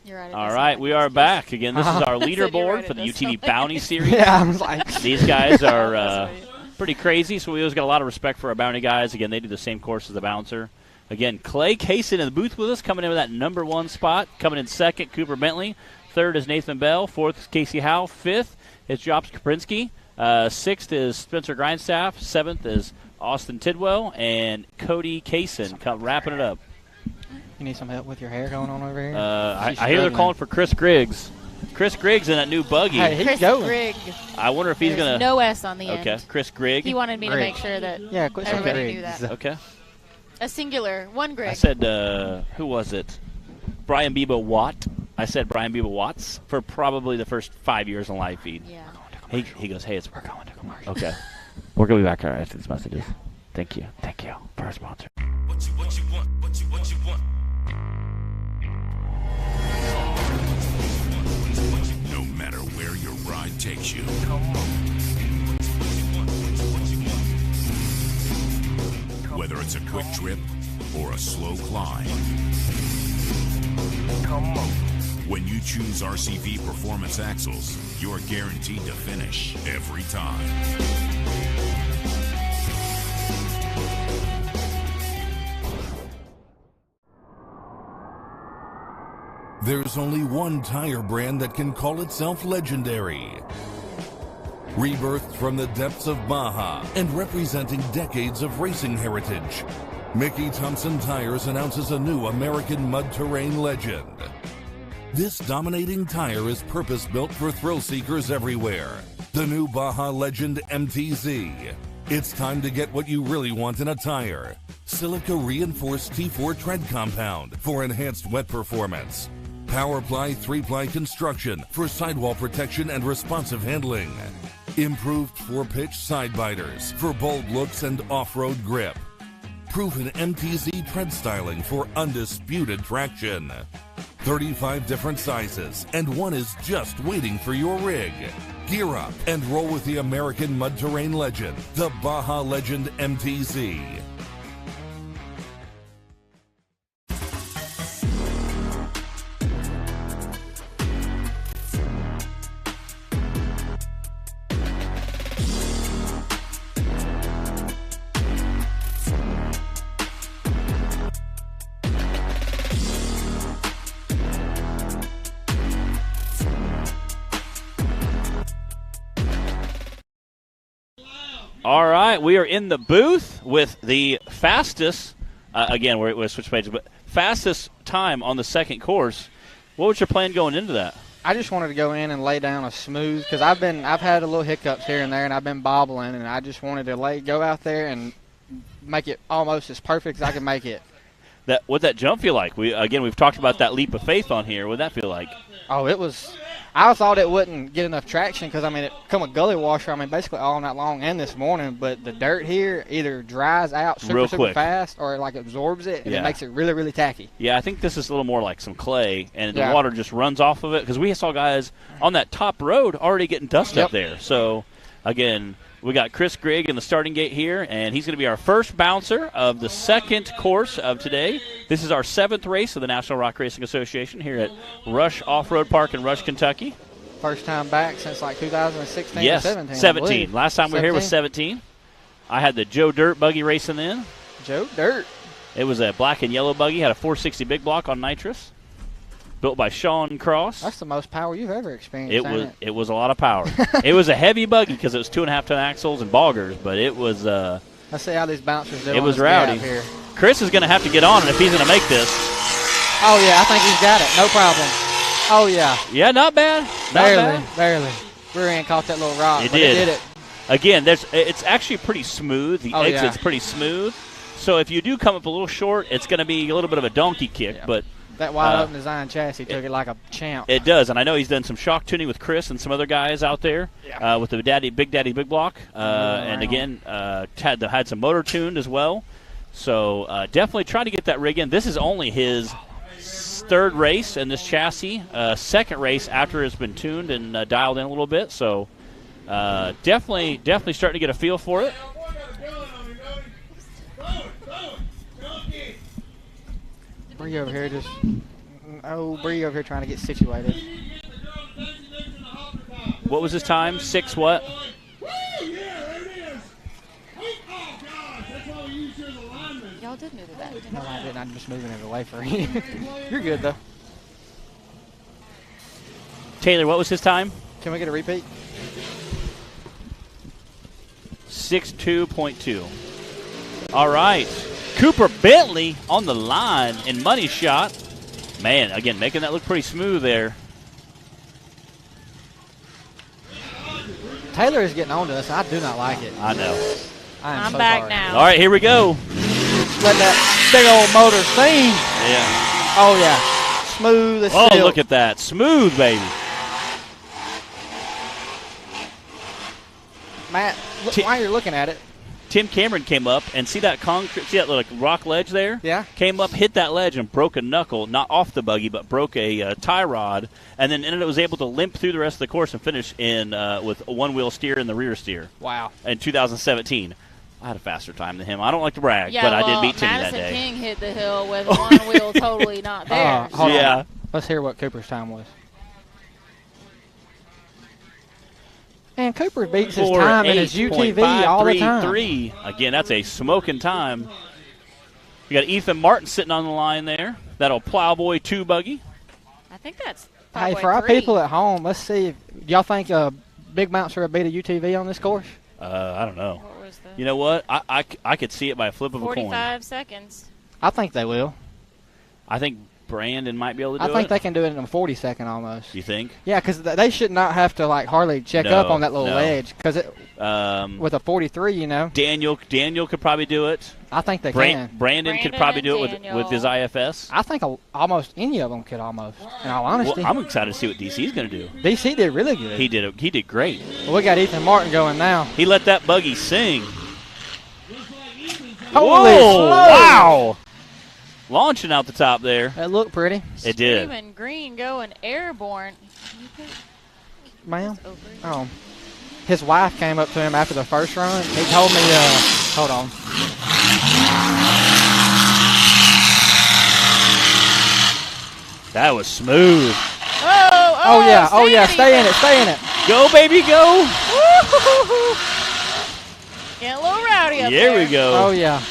You're right. All right, we are back. Again, this is our Said you're leaderboard right for the at this UTV one. Bounty Series. Yeah, I was like, These guys are pretty crazy, so we always got a lot of respect for our bounty guys. Again, they do the same course as the bouncer. Again, Clay Kaysen in the booth with us, coming in with that number 1 spot. Coming in second, Cooper Bentley. Third is Nathan Bell. Fourth is Casey Howe. Fifth is Jops Kaprinski. Sixth is Spencer Grindstaff. Seventh is Austin Tidwell. And Cody Kaysen wrapping it up. you need some help with your hair going on over here? I hear they're calling for Chris Griggs. Chris Griggs in that new buggy. Hey, he's Chris going. Grigg. I wonder if he's There's going to. no S on the end. Okay, Chris Grigg. He wanted me to Grigg. make sure that Yeah, quit saying everybody knew Griggs. that. Okay. A singular, one Grigg. I said, who was it? Brian Bebo Watt. I said Brian Bebo Watts for probably the first 5 years on live feed. Yeah. He goes, hey, we're going to commercial. Okay. We're going to be back after these messages. Thank you for our sponsor. What you want. No matter where your ride takes you. Whether it's a quick trip or a slow climb. When you choose RCV Performance Axles, you're guaranteed to finish every time. There's only one tire brand that can call itself legendary. Rebirthed from the depths of Baja and representing decades of racing heritage, Mickey Thompson Tires announces a new American mud terrain legend. This dominating tire is purpose-built for thrill seekers everywhere. The new Baja Legend MTZ. It's time to get what you really want in a tire. Silica reinforced T4 tread compound for enhanced wet performance. PowerPly 3-ply construction for sidewall protection and responsive handling. Improved 4-pitch side biters for bold looks and off-road grip. Proven MTZ tread styling for undisputed traction. 35 different sizes, and one is just waiting for your rig. Gear up and roll with the American mud terrain legend, the Baja Legend MTZ. All right, we are in the booth with the fastest, again, we're switch pages, but fastest time on the second course. What was your plan going into that? I just wanted to go in and lay down a smooth, because I've had a little hiccups here and there, and I've been bobbling, and I just wanted to go out there and make it almost as perfect as I can make it. What'd that jump feel like? We've talked about that leap of faith on here. What'd that feel like? Oh, I thought it wouldn't get enough traction because, it come a gully washer, basically all night long and this morning, but the dirt here either dries out super fast or it absorbs it and it makes it really, really tacky. Yeah, I think this is a little more like some clay and the Yeah. water just runs off of it because we saw guys on that top road already getting dust up there. So, again, we got Chris Grigg in the starting gate here, and he's going to be our first bouncer of the second course of today. This is our 7th race of the National Rock Racing Association here at Rush Off-Road Park in Rush, Kentucky. First time back since 2016 yes, or 17. 17. Last time we were here was 17. I had the Joe Dirt buggy racing then. Joe Dirt. It was a black and yellow buggy, had a 460 big block on nitrous. Built by Sean Cross. That's the most power you've ever experienced. It was a lot of power. It was a heavy buggy because it was 2.5-ton axles and boggers, but it was Let's see how these bouncers do. It was rowdy. Here. Chris is going to have to get on it if he's going to make this. Oh, yeah, I think he's got it. No problem. Oh, yeah. Yeah, not bad. Barely. Rear end caught that little rock. It did it. Again, it's actually pretty smooth. The exit's yeah. pretty smooth. So if you do come up a little short, it's going to be a little bit of a donkey kick. Yeah. But that wide open design chassis took it like a champ. It does, and I know he's done some shock tuning with Chris and some other guys out there with the Big Daddy Big Block. And again, had some motor tuned as well. So definitely try to get that rig in. This is only his third race in this chassis, second race after it's been tuned and dialed in a little bit. So definitely starting to get a feel for it. Bree over here Bree over here trying to get situated. What was his time? 6 what? Y'all did move it back, didn't you? No, I didn't. I'm just moving it away for you. You're good, though. Taylor, what was his time? Can we get a repeat? 6.2.2. All right. Cooper Bentley on the line in money shot. Man, again, making that look pretty smooth there. Taylor is getting on to us. I do not like it. I know. I'm so back sorry. now. All right, here we go. Let that big old motor steam. Yeah. Oh, yeah. Smooth as Oh, silk. look at that. Smooth, baby. Matt, while you're looking at it. Tim Cameron came up and see that little rock ledge there? Yeah. Came up, hit that ledge, and broke a knuckle, not off the buggy, but broke a tie rod, and then was able to limp through the rest of the course and finish in with a one-wheel steer and the rear steer. Wow. In 2017. I had a faster time than him. I don't like to brag, Yeah, but well, I did beat Timmy that Madison day. King hit the hill with one wheel totally not there. Hold Yeah. on. Let's hear what Cooper's time was. And Cooper beats his time in his UTV all the time. 3. Again, that's a smoking time. You got Ethan Martin sitting on the line there. That'll Plowboy 2 buggy. I think that's Hey, for our people at home, let's see. Do y'all think Big Bouncer would beat a UTV on this course? I don't know. What was the You know what? I could see it by a flip of a coin. 45 seconds. I think they will. I think Brandon might be able to do it. I think they can do it in a 40-second almost. You think? Yeah, because they should not have to hardly check up on that little ledge. Because with a 43, Daniel could probably do it. I think they can. Brandon could probably do it with his IFS. I think almost any of them could almost. In all honesty, Well, I'm excited to see what DC's going to do. DC did really good. He did great. Well, we got Ethan Martin going now. He let that buggy sing. Holy Whoa! smokes. Wow! Launching out the top there. That looked pretty. It did. Screaming green going airborne. Ma'am? Oh. His wife came up to him after the first run. He told me, hold on. That was smooth. Oh yeah. Stay in it. Go, baby, go. Getting a little rowdy up Here there. we go. Oh, yeah.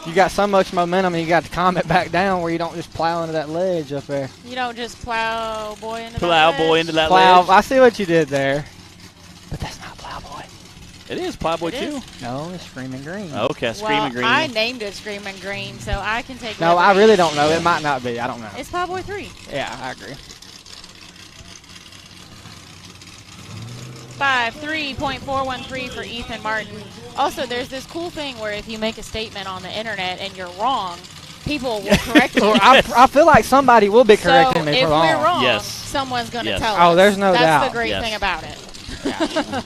You got so much momentum, and you got to calm it back down where you don't just plow into that ledge up there. You don't just plow boy into that Plow. ledge. I see what you did there. But that's not Plowboy. It is Plowboy It 2. is. No, it's Screaming Green. Okay, Screaming Green. I named it Screaming Green, so I can take No, I really don't know. It might not be. I don't know. It's Plowboy 3. Yeah, I agree. 5.3.413 for Ethan Martin. Also, there's this cool thing where if you make a statement on the internet and you're wrong, people will correct you. I feel like somebody will be correcting me if for wrong. we're wrong, Yes. someone's going to Yes. tell us. Oh, there's no doubt. That's the great Yes. thing about it.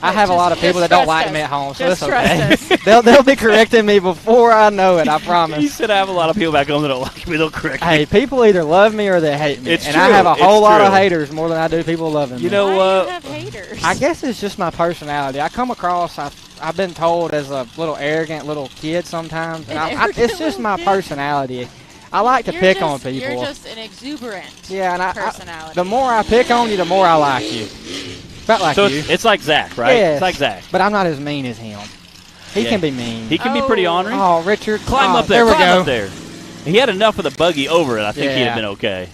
I have a lot of people that don't like trust me us. at home, so Just it's okay. trust us. They'll be correcting me before I know it, I He promise. said I have a lot of people back home that don't like me. They'll correct me. Hey, people either love me or they hate me. It's and I true. have a It's whole lot of true. haters more than I do people loving me. You know Why what? do you have haters? I guess it's just my personality. I come across, I've been told, as a little arrogant little kid sometimes. And it's just my personality. I like to You're pick just- on people. You're just an exuberant yeah, and personality. the more I pick on you, the more I like you. About like So you. it's like Zach, right? Yes, It's like Zach. But I'm not as mean as him. He Yeah. can be mean. He can be pretty Oh. ornery. Oh, Richard. Climb oh, up there. There we Climb go. up there. He had enough of the buggy over it. I think he'd Yeah. have been okay.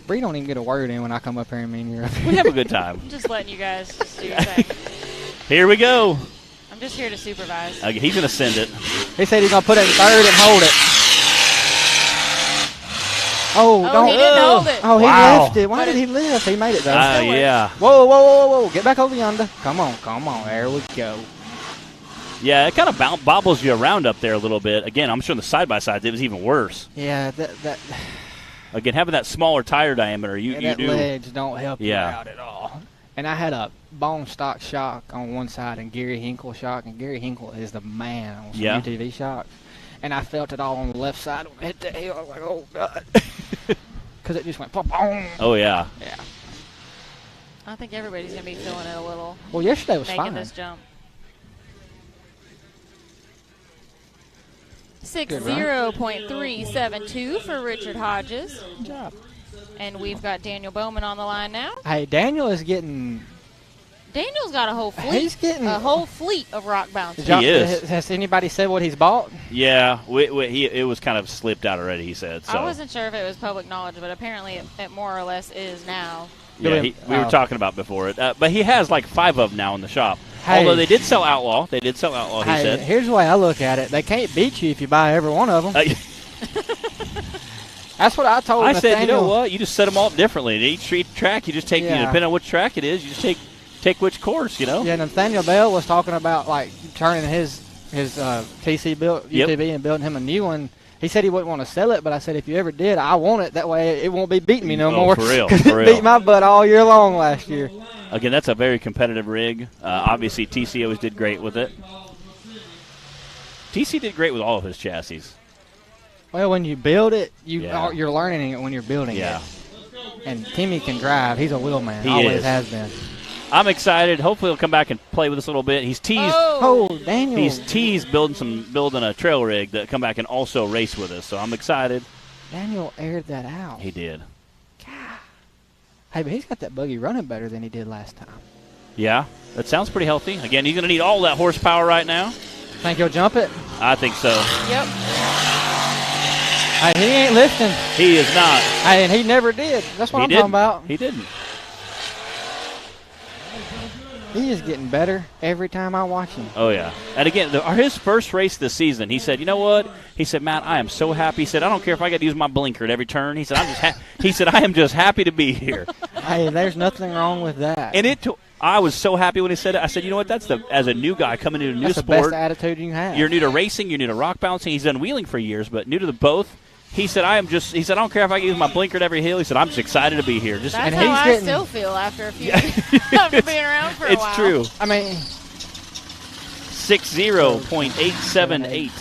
Bree don't even get a word in when I come up here and mean you're up here. We have a good time. I'm just letting you guys just do your thing. Here we go. just here to supervise. He's going to send it. He said he's going to put it in third and hold it. Oh, don't. He didn't hold it. Oh, he Wow. lifted. Why did he lift? He made it, though. Yeah. Whoa, whoa, whoa, whoa. Get back over yonder. Come on. There we go. Yeah, it kind of bobbles you around up there a little bit. Again, I'm sure the side-by-side, it was even worse. Yeah, that Again, having that smaller tire diameter, you do. legs don't help you out at all. And I had a bone stock shock on one side and Gary Hinkle shock, and Gary Hinkle is the man on some UTV shocks. And I felt it all on the left side when it hit the hill. I was like, oh, God. Because it just went boom. Oh, yeah. Yeah. I think everybody's going to be feeling it a little. Well, yesterday was making fine. This jump. 60.372 for Richard Hodges. Good job. And we've got Daniel Bowman on the line now. Hey, Daniel's got a whole fleet. He's getting a whole fleet of rock bounces. He is. Has anybody said what he's bought? Yeah, it was kind of slipped out already, he said. So. I wasn't sure if it was public knowledge, but apparently it more or less is now. Yeah, we were talking about before it. But he has like 5 of them now in the shop. Hey. Although they did sell Outlaw. He said. Here's the way I look at it. They can't beat you if you buy every one of them. That's what I told I Nathaniel. said, you know what? You just set them all differently. At each track, you just take, depending on which track it is, you just take which course, you know? Yeah, Nathaniel Bell was talking about, like, turning his TC built UTV and building him a new one. He said he wouldn't want to sell it, but I said if you ever did, I want it. That way it won't be beating me no more. For real. It beat my butt all year long last year. Again, that's a very competitive rig. Obviously, TC always did great with it. TC did great with all of his chassis. Well, when you build it, you're learning it when you're building it. And Timmy can drive. He's a wheelman. He always has been. I'm excited. Hopefully he'll come back and play with us a little bit. He's teased. Oh, Daniel. He's teased building a trail rig that come back and also race with us. So I'm excited. Daniel aired that out. He did. God. Hey, but he's got that buggy running better than he did last time. Yeah, that sounds pretty healthy. Again, he's going to need all that horsepower right now. Think he'll jump it? I think so. Yep. Hey, he ain't lifting. He is not. Hey, and he never did. That's what I'm talking about. He didn't. He is getting better every time I watch him. Oh, yeah. And again, his first race this season, he said, you know what? He said, Matt, I am so happy. He said, I don't care if I got to use my blinker at every turn. He said, I am just happy to be here. Hey, there's nothing wrong with that. And I was so happy when he said it. I said, you know what? As a new guy coming into a new sport. That's the best attitude you can have. You're new to racing. You're new to rock bouncing. He's done wheeling for years, but new to the both. He said, I don't care if I can use my blinker at every hill. He said, I'm just excited to be here. That's how I still feel after a few after being around for a while. It's true. I mean, 60.878.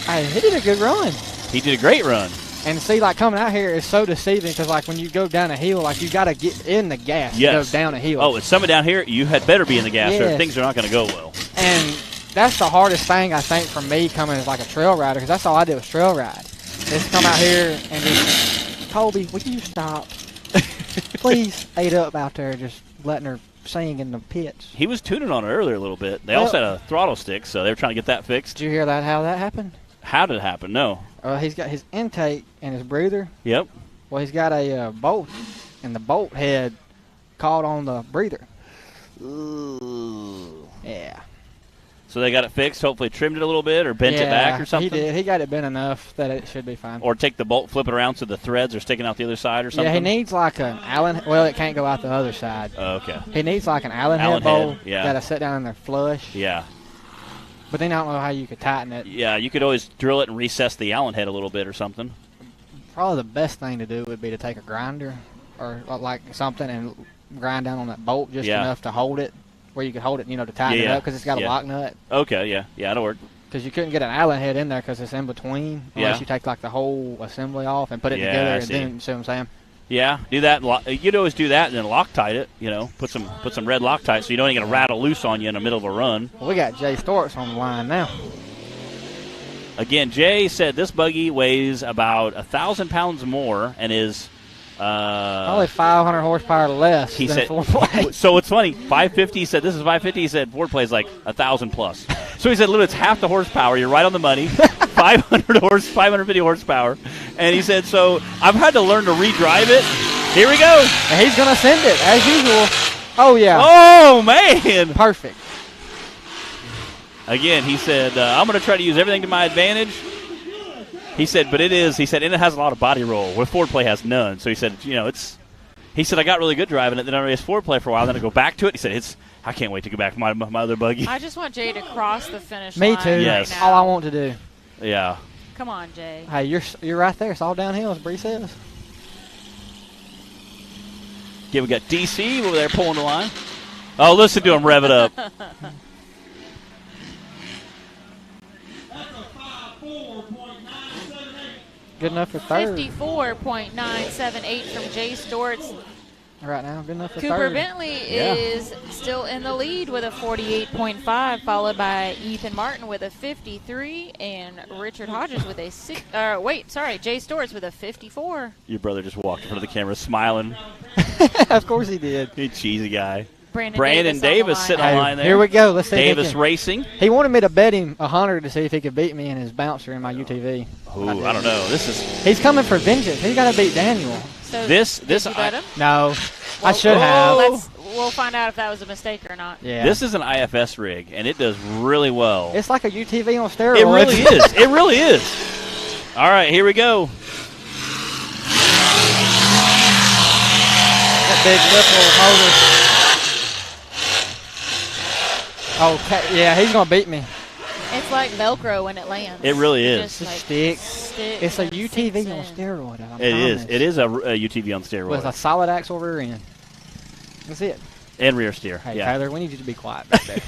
Hey, he did a good run. He did a great run. And see, like, coming out here is so deceiving because, like, when you go down a hill, like, you got to get in the gas to go down a hill. Oh, it's something down here. You had better be in the gas or things are not going to go well. And that's the hardest thing, I think, for me coming as, like, a trail rider because that's all I did was trail ride. Just come out here and just, Colby, will you stop? Please ate up out there just letting her sing in the pits. He was tuning on it earlier a little bit. They also had a throttle stick, so they were trying to get that fixed. Did you hear how that happened? How did it happen? No. He's got his intake and his breather. Yep. Well, he's got a bolt, and the bolt head caught on the breather. Ooh. Yeah. So they got it fixed, hopefully trimmed it a little bit or bent it back or something? He did. He got it bent enough that it should be fine. Or take the bolt, flip it around so the threads are sticking out the other side or something? Yeah, he needs like an Allen. Well, it can't go out the other side. Oh, okay. He needs like an Allen head bolt yeah. that'll sit down in there flush. Yeah. But then I don't know how you could tighten it. Yeah, you could always drill it and recess the Allen head a little bit or something. Probably the best thing to do would be to take a grinder or like something and grind down on that bolt just enough to hold it, where you could hold it, to tighten it up because it's got a lock nut. Okay, yeah, that'll work. Because you couldn't get an Allen head in there because it's in between unless you take like the whole assembly off and put it together. And then, see what I'm saying? Yeah, do that. You'd always do that and then Loctite it. Put some red Loctite so you don't get to rattle loose on you in the middle of a run. Well, we got Jay Storks on the line now. Again, Jay said this buggy weighs about 1,000 pounds more and is probably 500 horsepower less. He than said. Ford Play. So it's funny. 550. He said this is 550. He said Ford Play is like 1,000 plus. So he said, "Look, it's half the horsepower. You're right on the money. 550 horsepower." And he said, "So I've had to learn to redrive it." Here we go. And he's gonna send it as usual. Oh, yeah. Oh, man. Perfect. Again, he said, I'm going to try to use everything to my advantage. He said, and it has a lot of body roll, where forward play has none. So he said, he said, I got really good driving it, then I raced forward play for a while, then I go back to it. He said, I can't wait to go back to my other buggy. I just want Jay to cross the finish Me line. too. Yes. Right now. All I want to do. Yeah. Come on, Jay. Hey, you're right there. It's all downhill, as Bree says. Yeah, we got DC over there pulling the line. Oh, listen to him rev it up. That's a 5.4.978. Good enough for third. 54.978 from Jay Stortz. Right now, good enough for Cooper third. Bentley is still in the lead with a 48.5, followed by Ethan Martin with a 53, and Richard Hodges with a Jay Stortz with a 54. Your brother just walked in front of the camera smiling. Of course he did. He's a cheesy guy. Brandon Davis sitting on the line there. Here we go. Let's see. Davis Racing. He wanted me to bet him 100 to see if he could beat me in his bouncer in my UTV. Ooh, I don't know. He's coming for vengeance. He's got to beat Daniel. So This did you bet him? No, I should have. We'll find out if that was a mistake or not. Yeah. This is an IFS rig, and it does really well. It's like a UTV on steroids. It really is. It really is. All right, here we go. That big Whipple motor. Okay, yeah, he's gonna beat me. It's like Velcro when it lands. It really is. Just like Sticks. It's a UTV on steroid. It is. It is a UTV on steroids. With a solid axle rear end. That's it. And rear steer. Hey, yeah. Tyler, we need you to be quiet back there.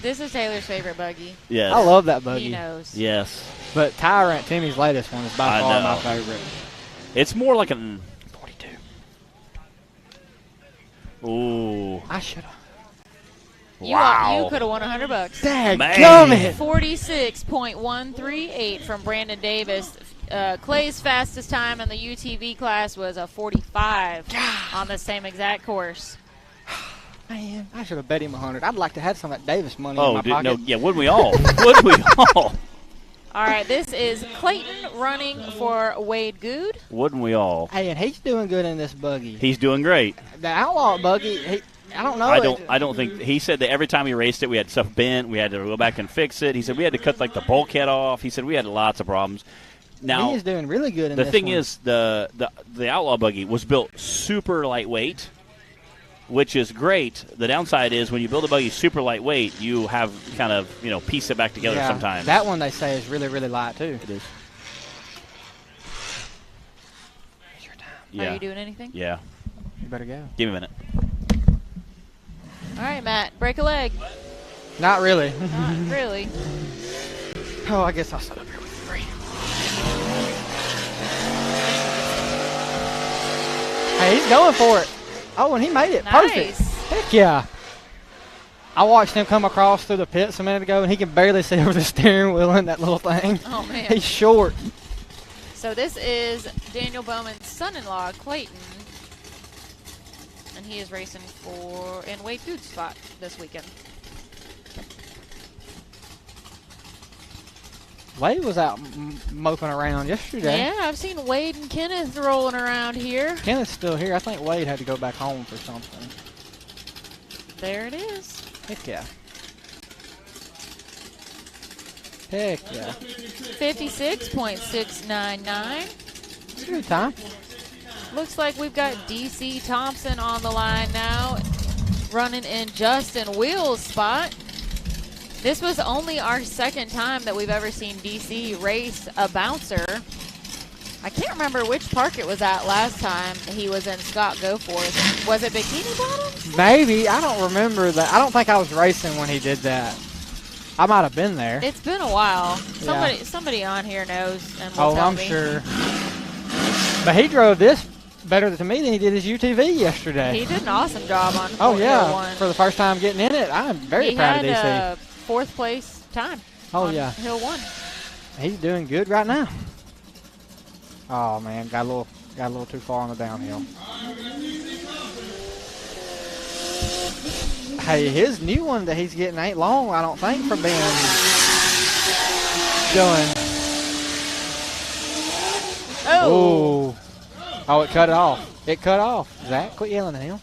This is Taylor's favorite buggy. Yes. I love that buggy. He knows. Yes. But Tyrant, Timmy's latest one, is by far know. my favorite. It's more like an 42. Ooh. I should have. You could have won $100. Dadgummit. 46.138 from Brandon Davis. Clay's fastest time in the UTV class was a 45 on the same exact course. Man, I should have bet him 100. I'd like to have some of that Davis money in my pocket. No, yeah, wouldn't we all? Wouldn't we all? All right, this is Clayton running for Wade Good. Wouldn't we all? Hey, and he's doing good in this buggy. He's doing great. The Outlaw buggy, I don't know. I don't think he said that every time he raced it, we had stuff bent. We had to go back and fix it. He said we had to cut like the bulkhead off. He said we had lots of problems. Now he is doing really good in the this thing one. is the Outlaw buggy was built super lightweight, which is great. The downside is when you build a buggy super lightweight, you have kind of piece it back together sometimes. That one they say is really, really light too. It is. It's your time. Yeah. Are you doing anything? Yeah. You better go. Give me a minute. All right, Matt, break a leg. Not really. Not really. Oh, I guess I'll set up here with 3. Hey, he's going for it. Oh, and he made it. Nice. Perfect. Heck yeah. I watched him come across through the pits a minute ago, and he can barely see over the steering wheel in that little thing. Oh, man. He's short. So this is Daniel Bowman's son-in-law, Clayton. And he is racing in Wade Good's spot this weekend. Wade was out moping around yesterday. Yeah, I've seen Wade and Kenneth rolling around here. Kenneth's still here. I think Wade had to go back home for something. There it is. Heck yeah. Heck yeah. 56.699. It's a good time. Looks like we've got DC Thompson on the line now, running in Justin Wheel's spot. This was only our second time that we've ever seen DC race a bouncer. I can't remember which park it was at last time he was in Scott Goforth. Was it Bikini Bottoms? Maybe. I don't remember that. I don't think I was racing when he did that. I might have been there. It's been a while. Yeah. Somebody on here knows and will tell I'm me. sure. But he drove this better to me than he did his UTV yesterday. He did an awesome job on Oh, Fort yeah. Hill 1. For the first time getting in it, I'm very proud of DC. He had fourth place time. Oh, on yeah. Hill 1. He's doing good right now. Oh, man. Got a little too far on the downhill. Hey, his new one that he's getting ain't long, I don't think, for being doing. Oh. Oh, it cut it off. It cut off. Zach, quit yelling at him.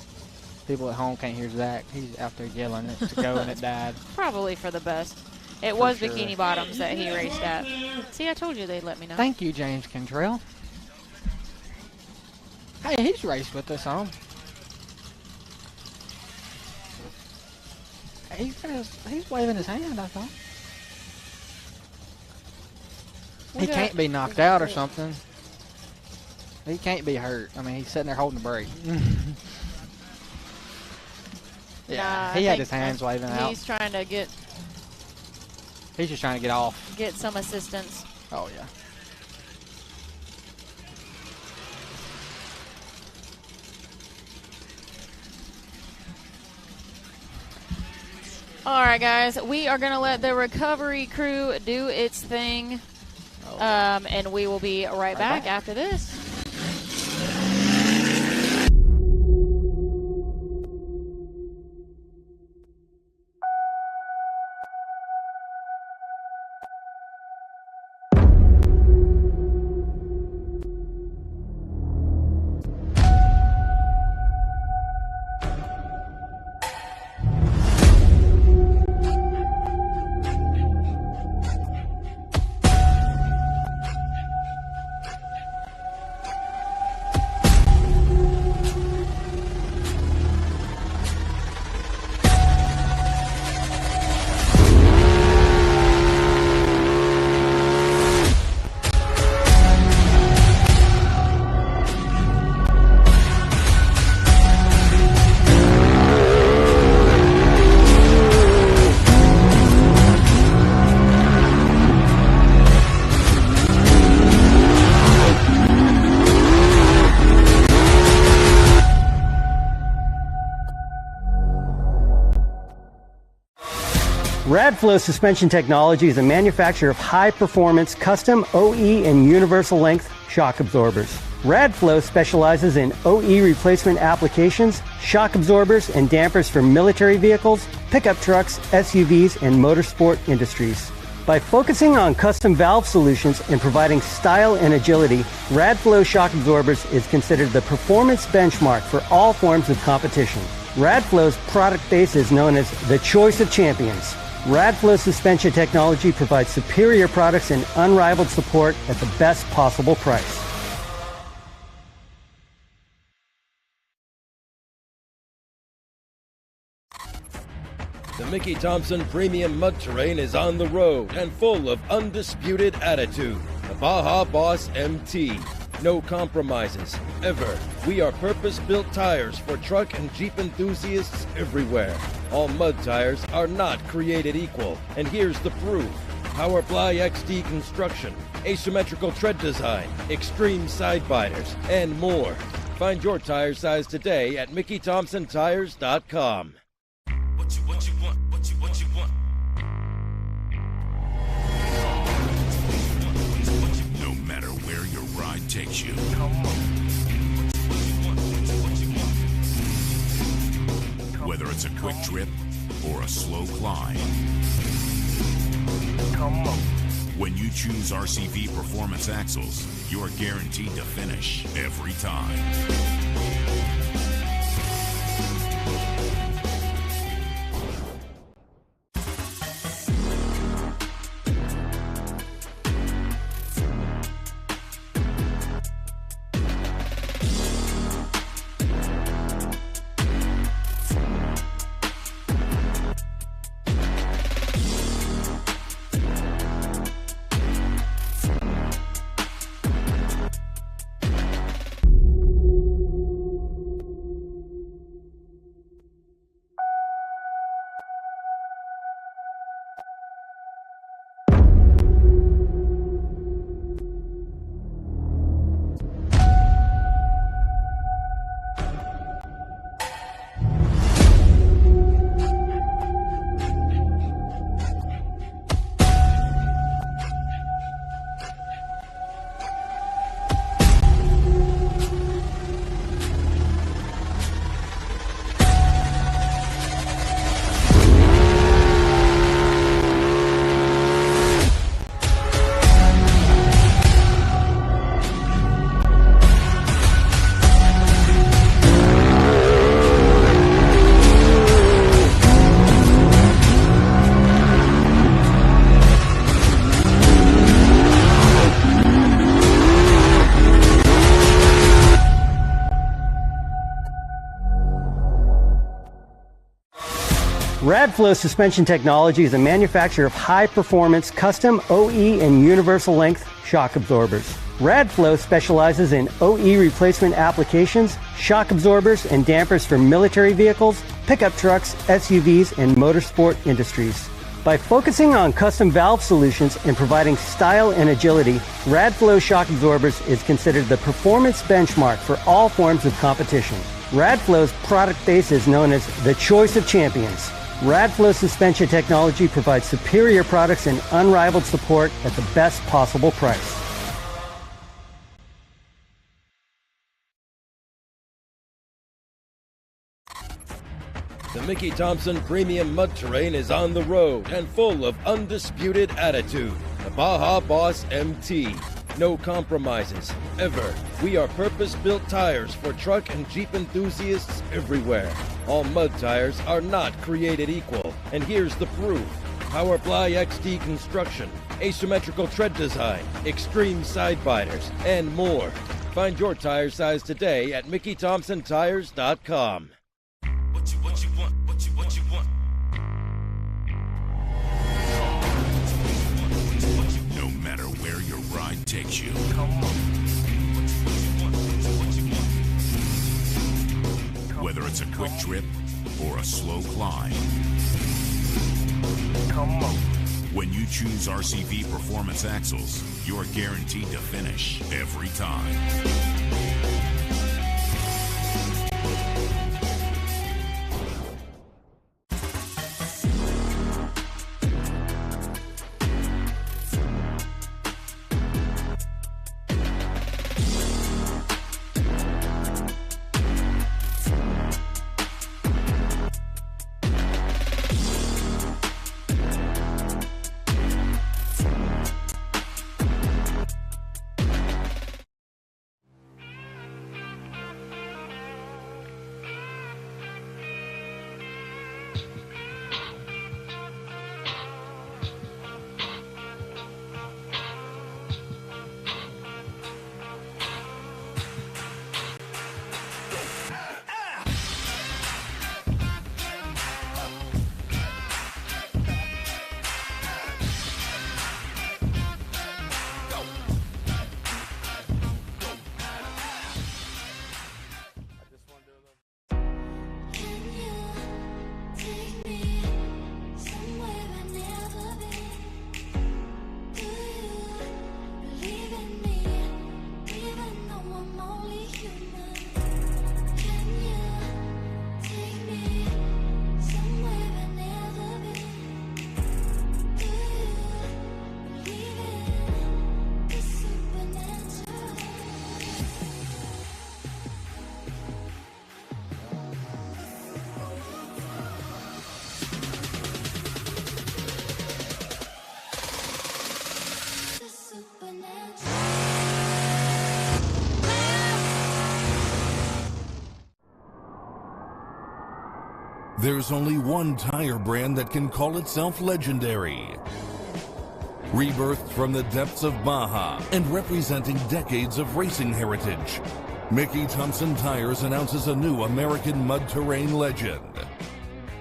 people at home can't hear Zach. He's out there yelling it to go, and it died. Probably for the best. It was sure. Bikini Bottoms that he raced at. See, I told you they'd let me know. Thank you, James Cantrell. Hey, he's raced with us on. He's waving his hand, I thought. He can't be knocked out or something. He can't be hurt. I mean, he's sitting there holding the brake. Yeah, he had his hands waving out. He's trying to get... He's just trying to get off. Get some assistance. Oh, yeah. All right, guys. We are going to let the recovery crew do its thing. And we will be right back after this. Radflow Suspension Technology is a manufacturer of high-performance custom OE and universal length shock absorbers. Radflow specializes in OE replacement applications, shock absorbers, and dampers for military vehicles, pickup trucks, SUVs, and motorsport industries. By focusing on custom valve solutions and providing style and agility, Radflow shock absorbers is considered the performance benchmark for all forms of competition. Radflow's product base is known as the choice of champions. Radflow Suspension Technology provides superior products and unrivaled support at the best possible price. The Mickey Thompson Premium Mud Terrain is on the road and full of undisputed attitude. The Baja Boss MT. No compromises, ever. We are purpose-built tires for truck and Jeep enthusiasts everywhere. All mud tires are not created equal, and here's the proof. Powerfly XD construction, asymmetrical tread design, extreme side biters, and more. Find your tire size today at MickeyThompsonTires.com. What you want, what you want. No matter where your ride takes you. Whether it's a quick trip or a slow climb. When you choose RCV Performance Axles, you're guaranteed to finish every time. Radflow Suspension Technology is a manufacturer of high-performance custom OE and universal length shock absorbers. Radflow specializes in OE replacement applications, shock absorbers, and dampers for military vehicles, pickup trucks, SUVs, and motorsport industries. By focusing on custom valve solutions and providing style and agility, Radflow shock absorbers is considered the performance benchmark for all forms of competition. Radflow's product base is known as the choice of champions. Radflow Suspension Technology provides superior products and unrivaled support at the best possible price. The Mickey Thompson Premium Mud Terrain is on the road and full of undisputed attitude. The Baja Boss MT. No compromises, ever. We are purpose-built tires for truck and Jeep enthusiasts everywhere. All mud tires are not created equal, and here's the proof. Powerfly XD construction, asymmetrical tread design, extreme side biters, and more. Find your tire size today at MickeyThompsonTires.com. What you want, what you want. No matter where your ride takes you. Whether it's a quick trip or a slow climb. When you choose RCV Performance Axles, you're guaranteed to finish every time. There's only one tire brand that can call itself legendary. Rebirthed from the depths of Baja and representing decades of racing heritage, Mickey Thompson Tires announces a new American mud terrain legend.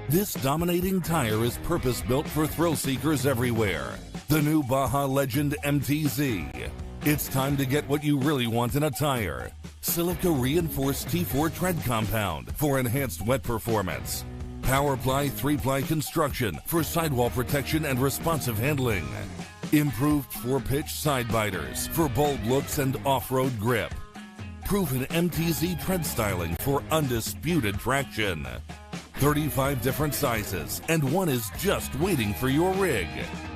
This dominating tire is purpose-built for thrill seekers everywhere. The new Baja Legend MTZ. It's time to get what you really want in a tire. Silica reinforced T4 tread compound for enhanced wet performance. Powerply 3-ply construction for sidewall protection and responsive handling. Improved 4-pitch side biters for bold looks and off-road grip. Proven MTZ tread styling for undisputed traction. 35 different sizes, and one is just waiting for your rig.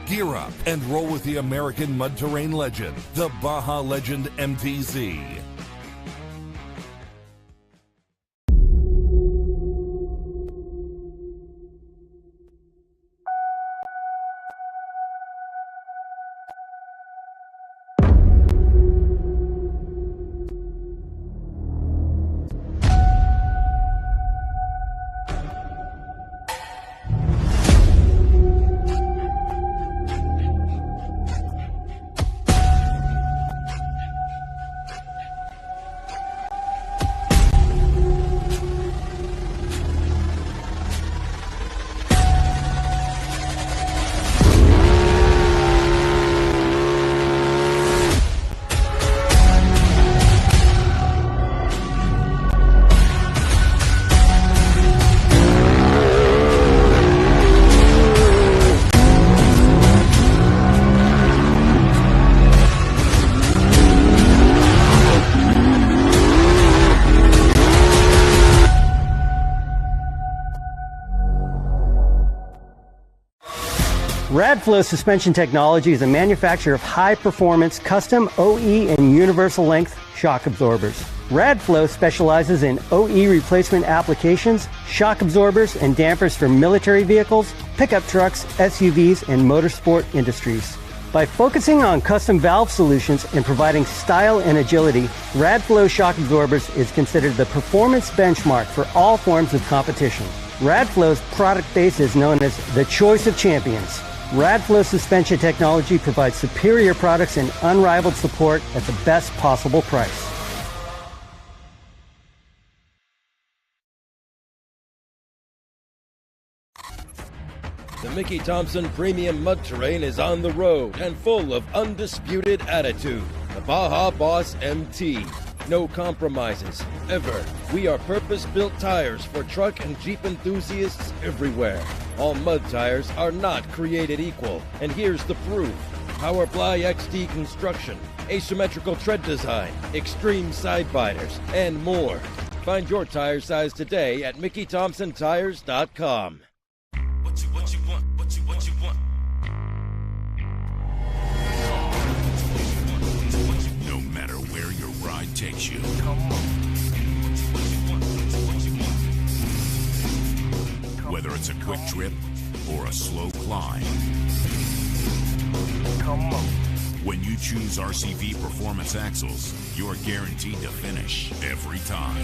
Gear up and roll with the American mud terrain legend, the Baja Legend MTZ. Radflow Suspension Technology is a manufacturer of high-performance custom OE and universal length shock absorbers. Radflow specializes in OE replacement applications, shock absorbers, and dampers for military vehicles, pickup trucks, SUVs, and motorsport industries. By focusing on custom valve solutions and providing style and agility, Radflow shock absorbers is considered the performance benchmark for all forms of competition. Radflow's product base is known as the choice of champions. Radflow Suspension Technology provides superior products and unrivaled support at the best possible price. The Mickey Thompson Premium Mud Terrain is on the road and full of undisputed attitude. The Baja Boss MT. No compromises, ever. We are purpose-built tires for truck and Jeep enthusiasts everywhere. All mud tires are not created equal, and here's the proof. Powerply XD construction, asymmetrical tread design, extreme side biters, and more. Find your tire size today at MickeyThompsonTires.com. What you want? No matter where your ride takes you. Whether it's a quick trip or a slow climb. When you choose RCV Performance Axles, you're guaranteed to finish every time.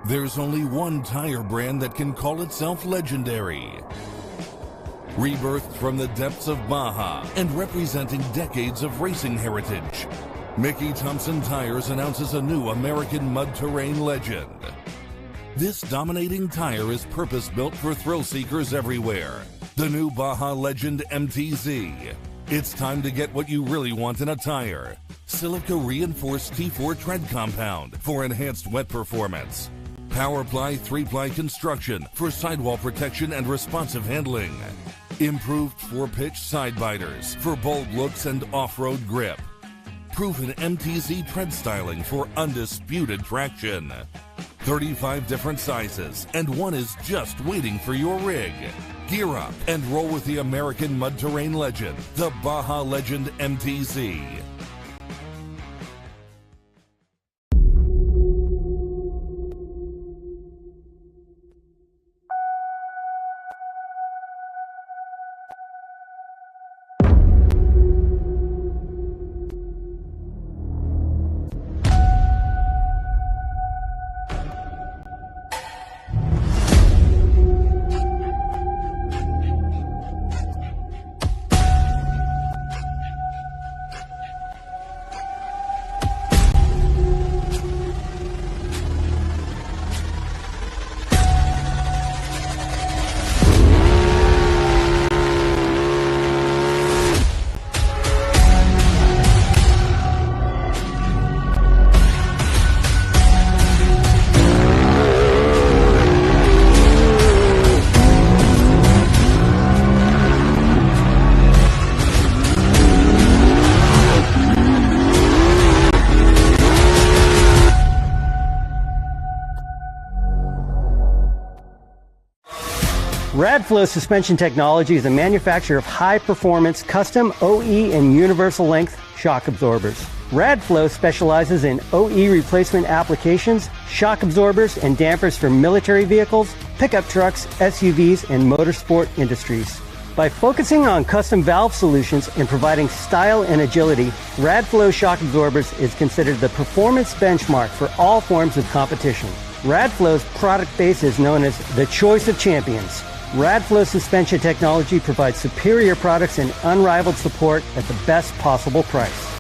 There's only one tire brand that can call itself legendary. Rebirthed from the depths of Baja and representing decades of racing heritage, Mickey Thompson Tires announces a new American mud terrain legend. This dominating tire is purpose-built for thrill seekers everywhere. The new Baja Legend MTZ. It's time to get what you really want in a tire. Silica reinforced T4 tread compound for enhanced wet performance. Powerply 3-ply construction for sidewall protection and responsive handling. Improved 4-pitch side biters for bold looks and off-road grip. Proven MTZ tread styling for undisputed traction. 35 different sizes, and one is just waiting for your rig. Gear up and roll with the American mud terrain legend, the Baja Legend MTZ. Radflow Suspension Technology is a manufacturer of high-performance custom OE and universal length shock absorbers. Radflow specializes in OE replacement applications, shock absorbers, and dampers for military vehicles, pickup trucks, SUVs, and motorsport industries. By focusing on custom valve solutions and providing style and agility, Radflow shock absorbers is considered the performance benchmark for all forms of competition. Radflow's product base is known as the choice of champions. Radflow Suspension Technology provides superior products and unrivaled support at the best possible price.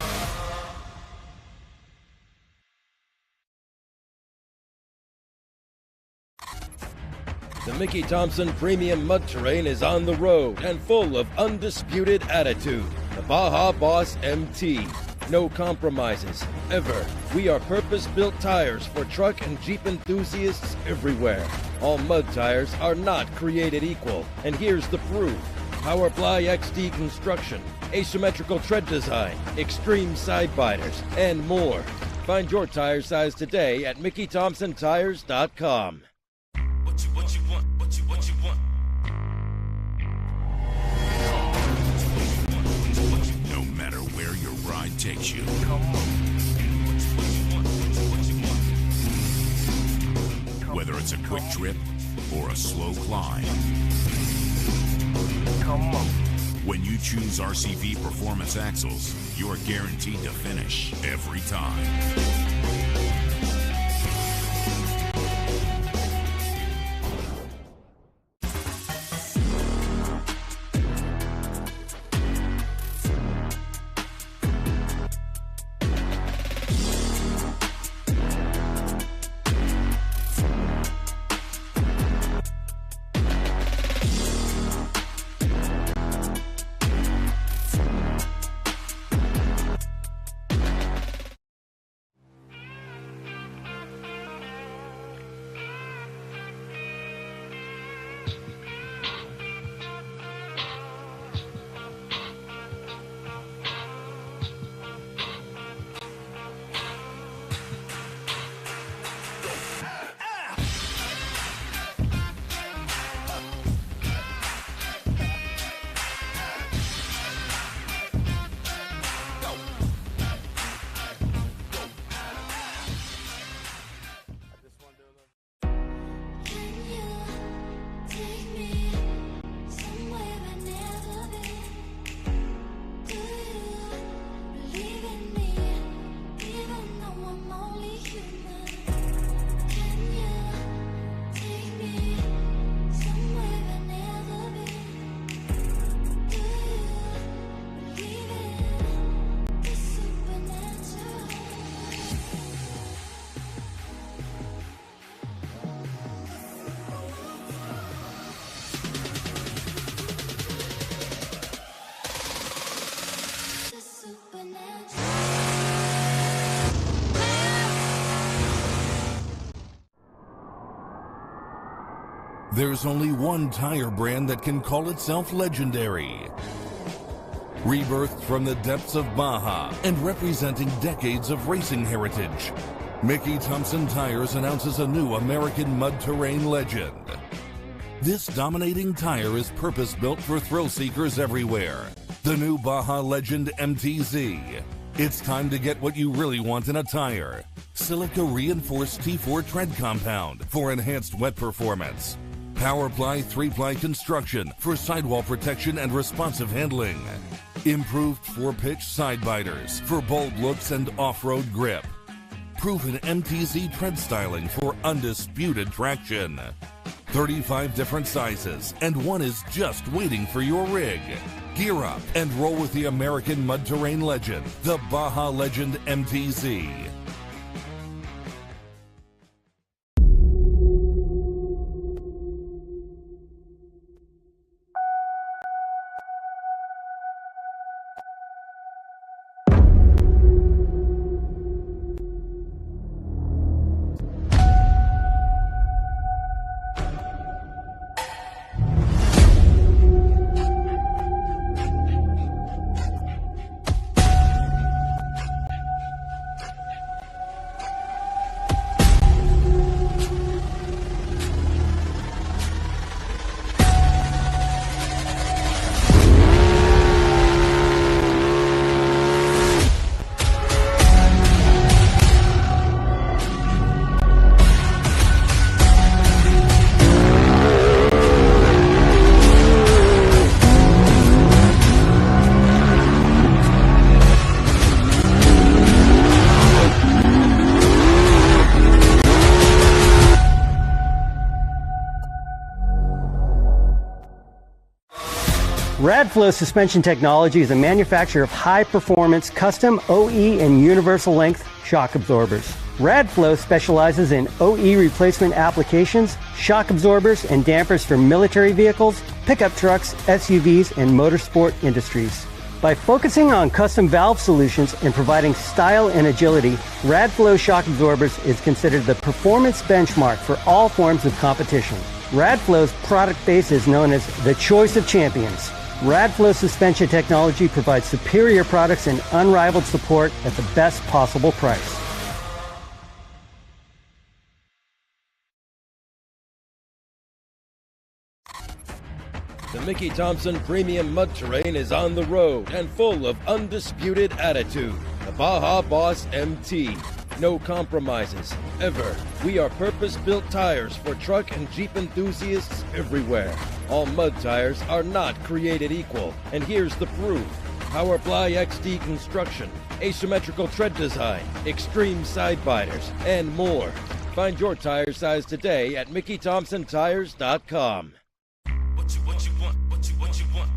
The Mickey Thompson Premium Mud Terrain is on the road and full of undisputed attitude. The Baja Boss MT. No compromises, ever. We are purpose-built tires for truck and Jeep enthusiasts everywhere. All mud tires are not created equal, and here's the proof. Powerply XD construction, asymmetrical tread design, extreme side biters, and more. Find your tire size today at MickeyThompsonTires.com. What you want? No matter where your ride takes you. Whether it's a quick trip or a slow climb. When you choose RCV Performance Axles, you're guaranteed to finish every time. There's only one tire brand that can call itself legendary. Rebirthed from the depths of Baja and representing decades of racing heritage, Mickey Thompson Tires announces a new American mud terrain legend. This dominating tire is purpose-built for thrill seekers everywhere. The new Baja Legend MTZ. It's time to get what you really want in a tire. Silica reinforced T4 tread compound for enhanced wet performance. Powerply 3-ply construction for sidewall protection and responsive handling. Improved 4-pitch side biters for bold looks and off-road grip. Proven MTZ tread styling for undisputed traction. 35 different sizes, and one is just waiting for your rig. Gear up and roll with the American mud terrain legend, the Baja Legend MTZ. Radflow Suspension Technology is a manufacturer of high-performance custom OE and universal length shock absorbers. Radflow specializes in OE replacement applications, shock absorbers, and dampers for military vehicles, pickup trucks, SUVs, and motorsport industries. By focusing on custom valve solutions and providing style and agility, Radflow shock absorbers is considered the performance benchmark for all forms of competition. Radflow's product base is known as the choice of champions. Radflow suspension technology provides superior products and unrivaled support at the best possible price. The Mickey Thompson Premium Mud Terrain is on the road and full of undisputed attitude. The Baja Boss MT. No compromises, ever. We are purpose-built tires for truck and Jeep enthusiasts everywhere. All mud tires are not created equal, and here's the proof. Powerfly XD construction, asymmetrical tread design, extreme side biters, and more. Find your tire size today at MickeyThompsonTires.com. What you want, what you want.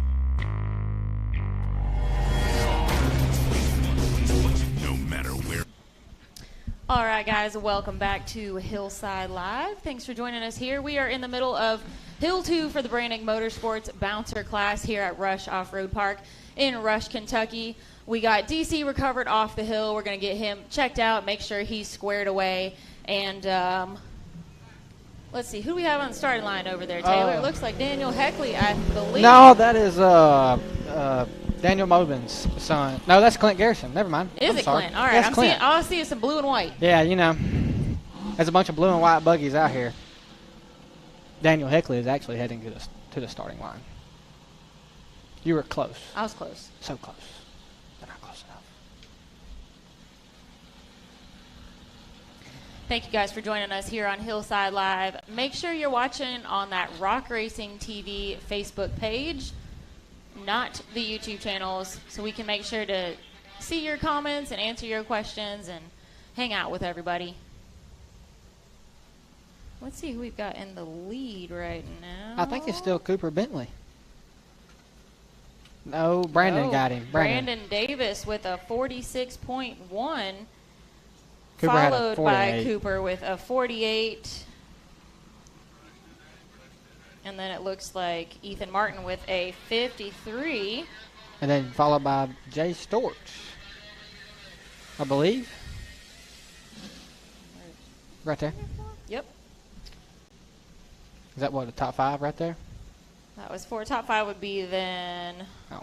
No matter where. All right, guys, welcome back to Hillside Live. Thanks for joining us here. We are in the middle of Hill 2 for the Branding Motorsports Bouncer class here at Rush Off-Road Park in Rush, Kentucky. We got DC recovered off the hill. We're going to get him checked out, make sure he's squared away. And let's see, who do we have on the starting line over there, Taylor? It looks like Daniel Heckley, I believe. No, that is Daniel Mobin's son. No, that's Clint Garrison. Never mind. Is it Clint? All right, all I see is some blue and white. Yeah, you know, there's a bunch of blue and white buggies out here. Daniel Heckley is actually heading to the starting line. You were close. I was close. So close, but not close enough. Thank you guys for joining us here on Hillside Live. Make sure you're watching on that Rock Racing TV Facebook page, not the YouTube channels, so we can make sure to see your comments and answer your questions and hang out with everybody. Let's see who we've got in the lead right now. I think it's still Cooper Bentley. No, Brandon got him. Brandon Davis with a 46.1, Cooper had a followed 48. by Cooper with a 48. And then it looks like Ethan Martin with a 53. And then followed by Jay Storch, I believe. Right there. Yep. Is that what, the top 5 right there? That was 4. Top 5 would be then Oh.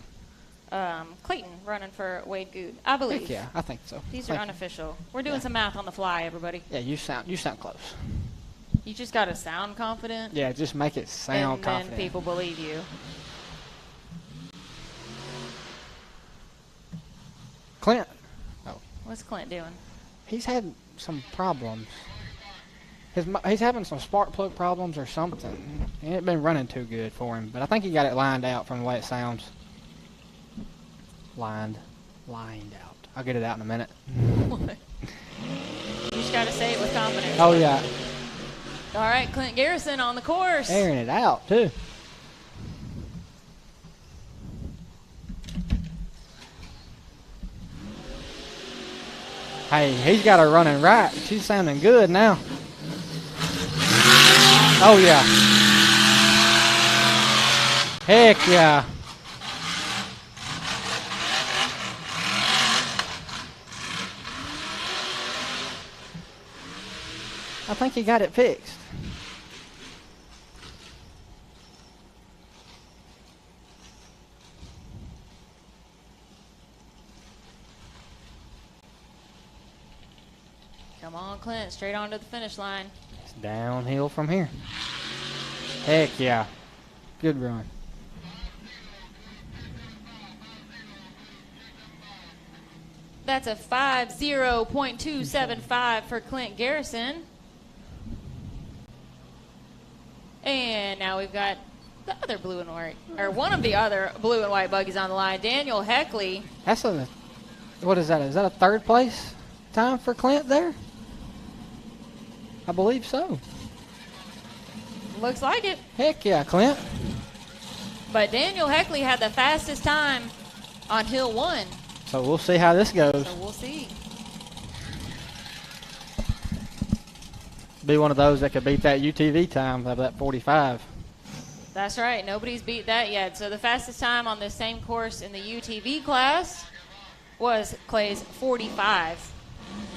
Clayton running for Wade Good, I believe. Heck yeah, I think so. These are unofficial. We're doing some math on the fly, everybody. Yeah, you sound close. You just got to sound confident. Yeah, just make it sound confident. And then people believe you. Clint. Oh. What's Clint doing? He's had some problems. He's having some spark plug problems or something. It ain't been running too good for him, but I think he got it lined out from the way it sounds. Lined out. I'll get it out in a minute. You just got to say it with confidence. Oh, yeah. All right, Clint Garrison on the course. Airing it out, too. Hey, he's got her running right. She's sounding good now. Oh, yeah. Heck, yeah. I think he got it fixed. Come on, Clint, straight on to the finish line. It's downhill from here. Heck yeah. Good run. That's a 50.275 for Clint Garrison. And now we've got the other blue and white, or one of the other blue and white buggies on the line, Daniel Heckley. That's what is that? Is that a third place time for Clint there? I believe so. Looks like it. Heck yeah, Clint. But Daniel Heckley had the fastest time on hill 1. So we'll see how this goes. So we'll see. Be one of those that could beat that UTV time of that 45. That's right. Nobody's beat that yet. So the fastest time on this same course in the UTV class was Clay's 45.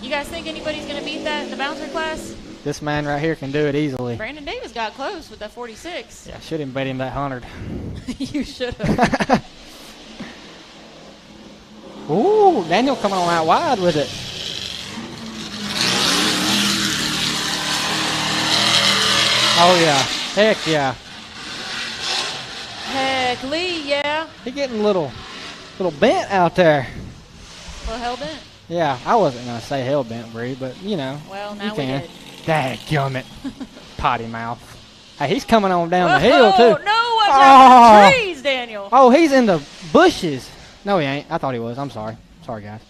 You guys think anybody's going to beat that in the bouncer class? This man right here can do it easily. Brandon Davis got close with that 46. Yeah, I shouldn't bet him that 100. You should have. Ooh, Daniel coming on out wide with it. Oh, yeah. Heck, yeah. Heckley, yeah. He getting a little bent out there. Well, hell bent. Yeah, I wasn't going to say hell bent, Bree, but, you know. Well, now you we can. did. Dadgummit. Potty mouth. Hey, he's coming on down the hill, too. No, watch out for the trees, Daniel. Oh, he's in the bushes. No, he ain't. I thought he was. I'm sorry. Sorry, guys.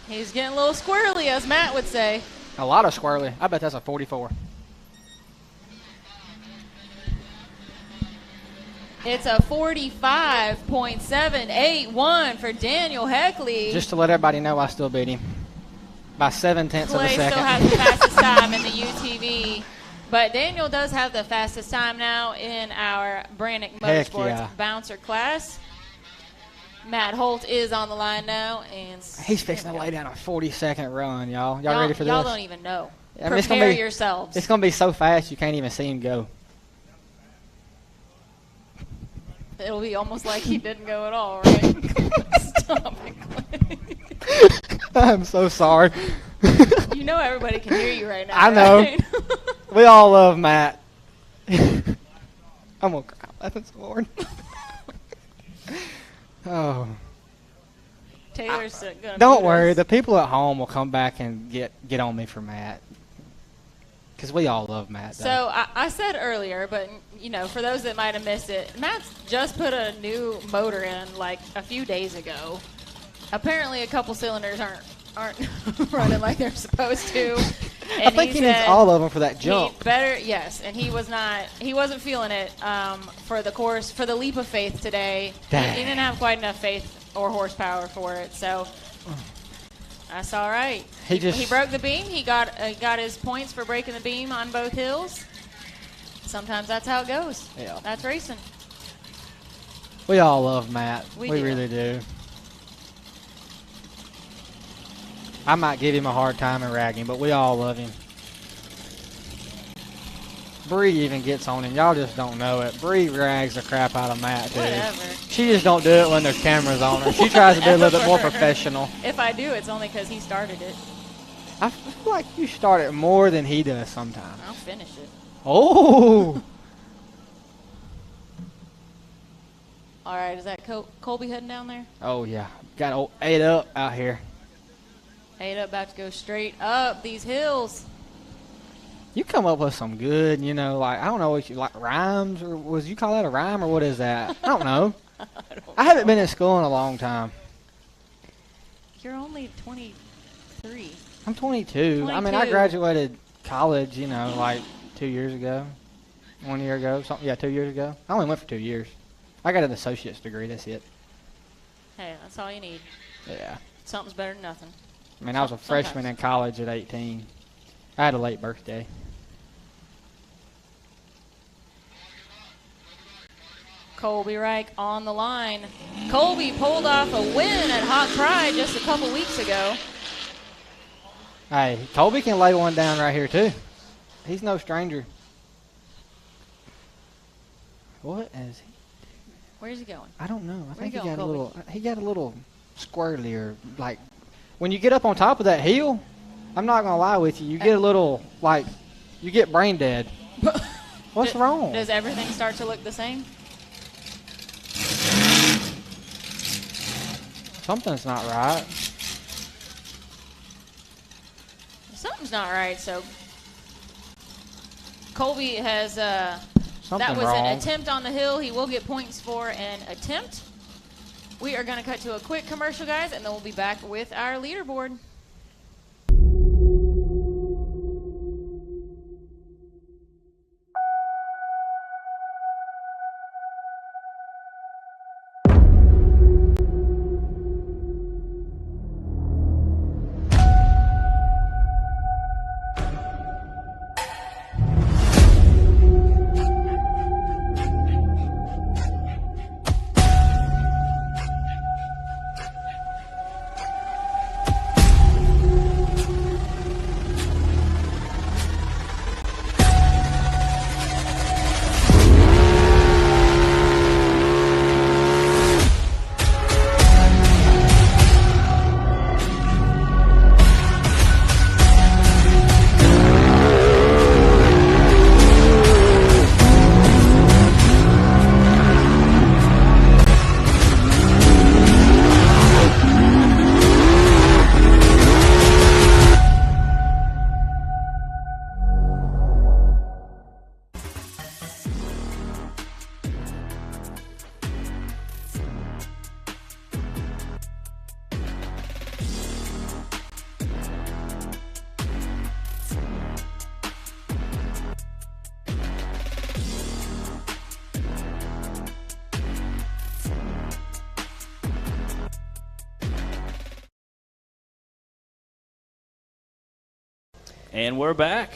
He's getting a little squirrely, as Matt would say. A lot of squirrely. I bet that's a 44. It's a 45.781 for Daniel Heckley. Just to let everybody know, I still beat him by 7/10 of a Clay second. still has the fastest time in the UTV. But Daniel does have the fastest time now in our Brannick Motorsports bouncer class. Matt Holt is on the line now. And he's fixing to lay down a 40-second run, y'all. Y'all ready for this? Y'all don't even know. I mean, Prepare yourselves. It's going to be so fast you can't even see him go. It'll be almost like he didn't go at all, right? Stop it, Clay. I'm so sorry. You know everybody can hear you right now. I know. Right? We all love Matt. I'm going to cry laughing so hard. Oh. Taylor's going to Don't worry. The people at home will come back and get on me for Matt. Because we all love Matt, though. So I said earlier, but, you know, for those that might have missed it, Matt's just put a new motor in, like, a few days ago. Apparently a couple cylinders aren't running like they're supposed to. And I think he needs all of them for that jump. Yes, and he wasn't feeling it for the course, for the leap of faith today. He didn't have quite enough faith or horsepower for it, so that's all right. He broke the beam. He got his points for breaking the beam on both hills. Sometimes that's how it goes. Yeah. That's racing. We all love Matt. We do. really do. I might give him a hard time and rag him, but we all love him. Bree even gets on him. Y'all just don't know it. Bree rags the crap out of Matt, too. Whatever. She just don't do it when there's cameras on her. She tries to be a little bit more professional. If I do, it's only because he started it. I feel like you start it more than he does sometimes. I'll finish it. Oh! All right, is that Colby heading down there? Oh, yeah. Got old 8 up out here. 8 up, about to go straight up these hills. You come up with some good, you know, like, I don't know, what you like rhymes, or was you call that a rhyme, or what is that? I don't know. I haven't been in school in a long time. You're only 23. I'm 22. I mean, I graduated college, you know, like 2 years ago, 1 year ago, something. Yeah, 2 years ago. I only went for 2 years. I got an associate's degree. That's it. Hey, that's all you need. Yeah. Something's better than nothing. I mean, I was a freshman in college at 18. I had a late birthday. Colby Reich on the line. Colby pulled off a win at Hot Pride just a couple weeks ago. Hey, Colby can lay one down right here, too. He's no stranger. What is he? Where's he going? I don't know. I think he got a little squirrely, or like when you get up on top of that hill, I'm not going to lie with you, you get a little, like, you get brain dead. What's wrong? Does everything start to look the same? Something's not right. Something's not right, so Colby has, that was wrong. an attempt on the hill. He will get points for an attempt. We are going to cut to a quick commercial, guys, and then we'll be back with our leaderboard. And we're back.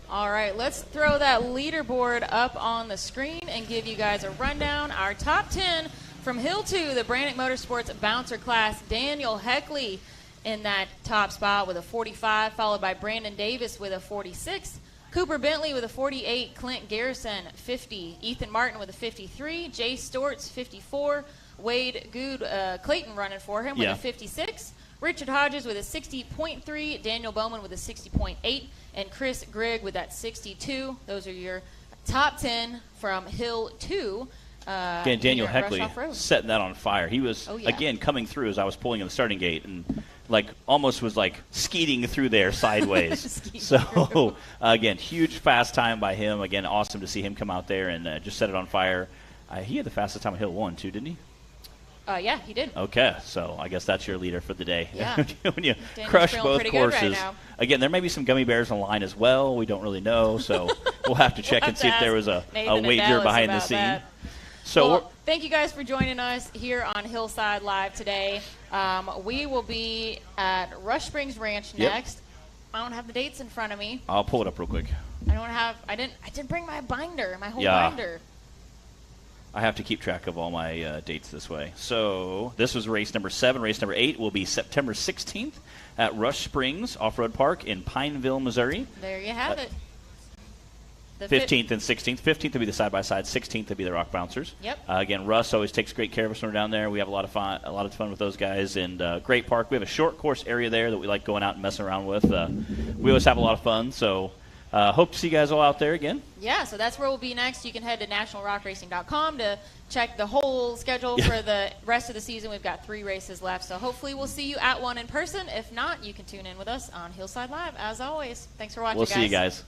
All right, let's throw that leaderboard up on the screen and give you guys a rundown. Our top 10 from Hill 2, the Brannick Motorsports Bouncer class. Daniel Heckley in that top spot with a 45, followed by Brandon Davis with a 46. Cooper Bentley with a 48, Clint Garrison 50, Ethan Martin with a 53, Jay Stortz 54, Wade Good, Clayton running for him with a 56, Richard Hodges with a 60.3, Daniel Bowman with a 60.8, and Chris Grigg with that 62. Those are your top 10 from Hill 2. Again, Daniel Heckley setting that on fire. He was, yeah. again, coming through as I was pulling in the starting gate and almost was skeeting through there sideways. So, again, huge fast time by him. Again, awesome to see him come out there and just set it on fire. He had the fastest time at Hill 1, too, didn't he? Yeah, he did. Okay, so I guess that's your leader for the day. Yeah. When you Daniel's crush feeling both pretty good courses. right now. Again, there may be some gummy bears on the line as well. We don't really know, so we'll have to check and see if there was a wager behind the scene. That. So thank you guys for joining us here on Hillside Live today. We will be at Rush Springs Ranch next. I don't have the dates in front of me. I'll pull it up real quick. I didn't bring my binder, my whole binder. I have to keep track of all my dates this way. So this was race number 7. Race number 8 will be September 16th at Rush Springs Off-Road Park in Pineville, Missouri. There you have it. The 15th and 16th. 15th will be the side-by-side. 16th will be the Rock Bouncers. Yep. Again, Russ always takes great care of us when we're down there. We have a lot of fun with those guys, and great park. We have a short course area there that we like going out and messing around with. We always have a lot of fun, so hope to see you guys all out there again. Yeah, so that's where we'll be next. You can head to nationalrockracing.com to check the whole schedule for the rest of the season. We've got 3 races left, so hopefully we'll see you at one in person. If not, you can tune in with us on Hillside Live. As always, thanks for watching, We'll guys. see you guys.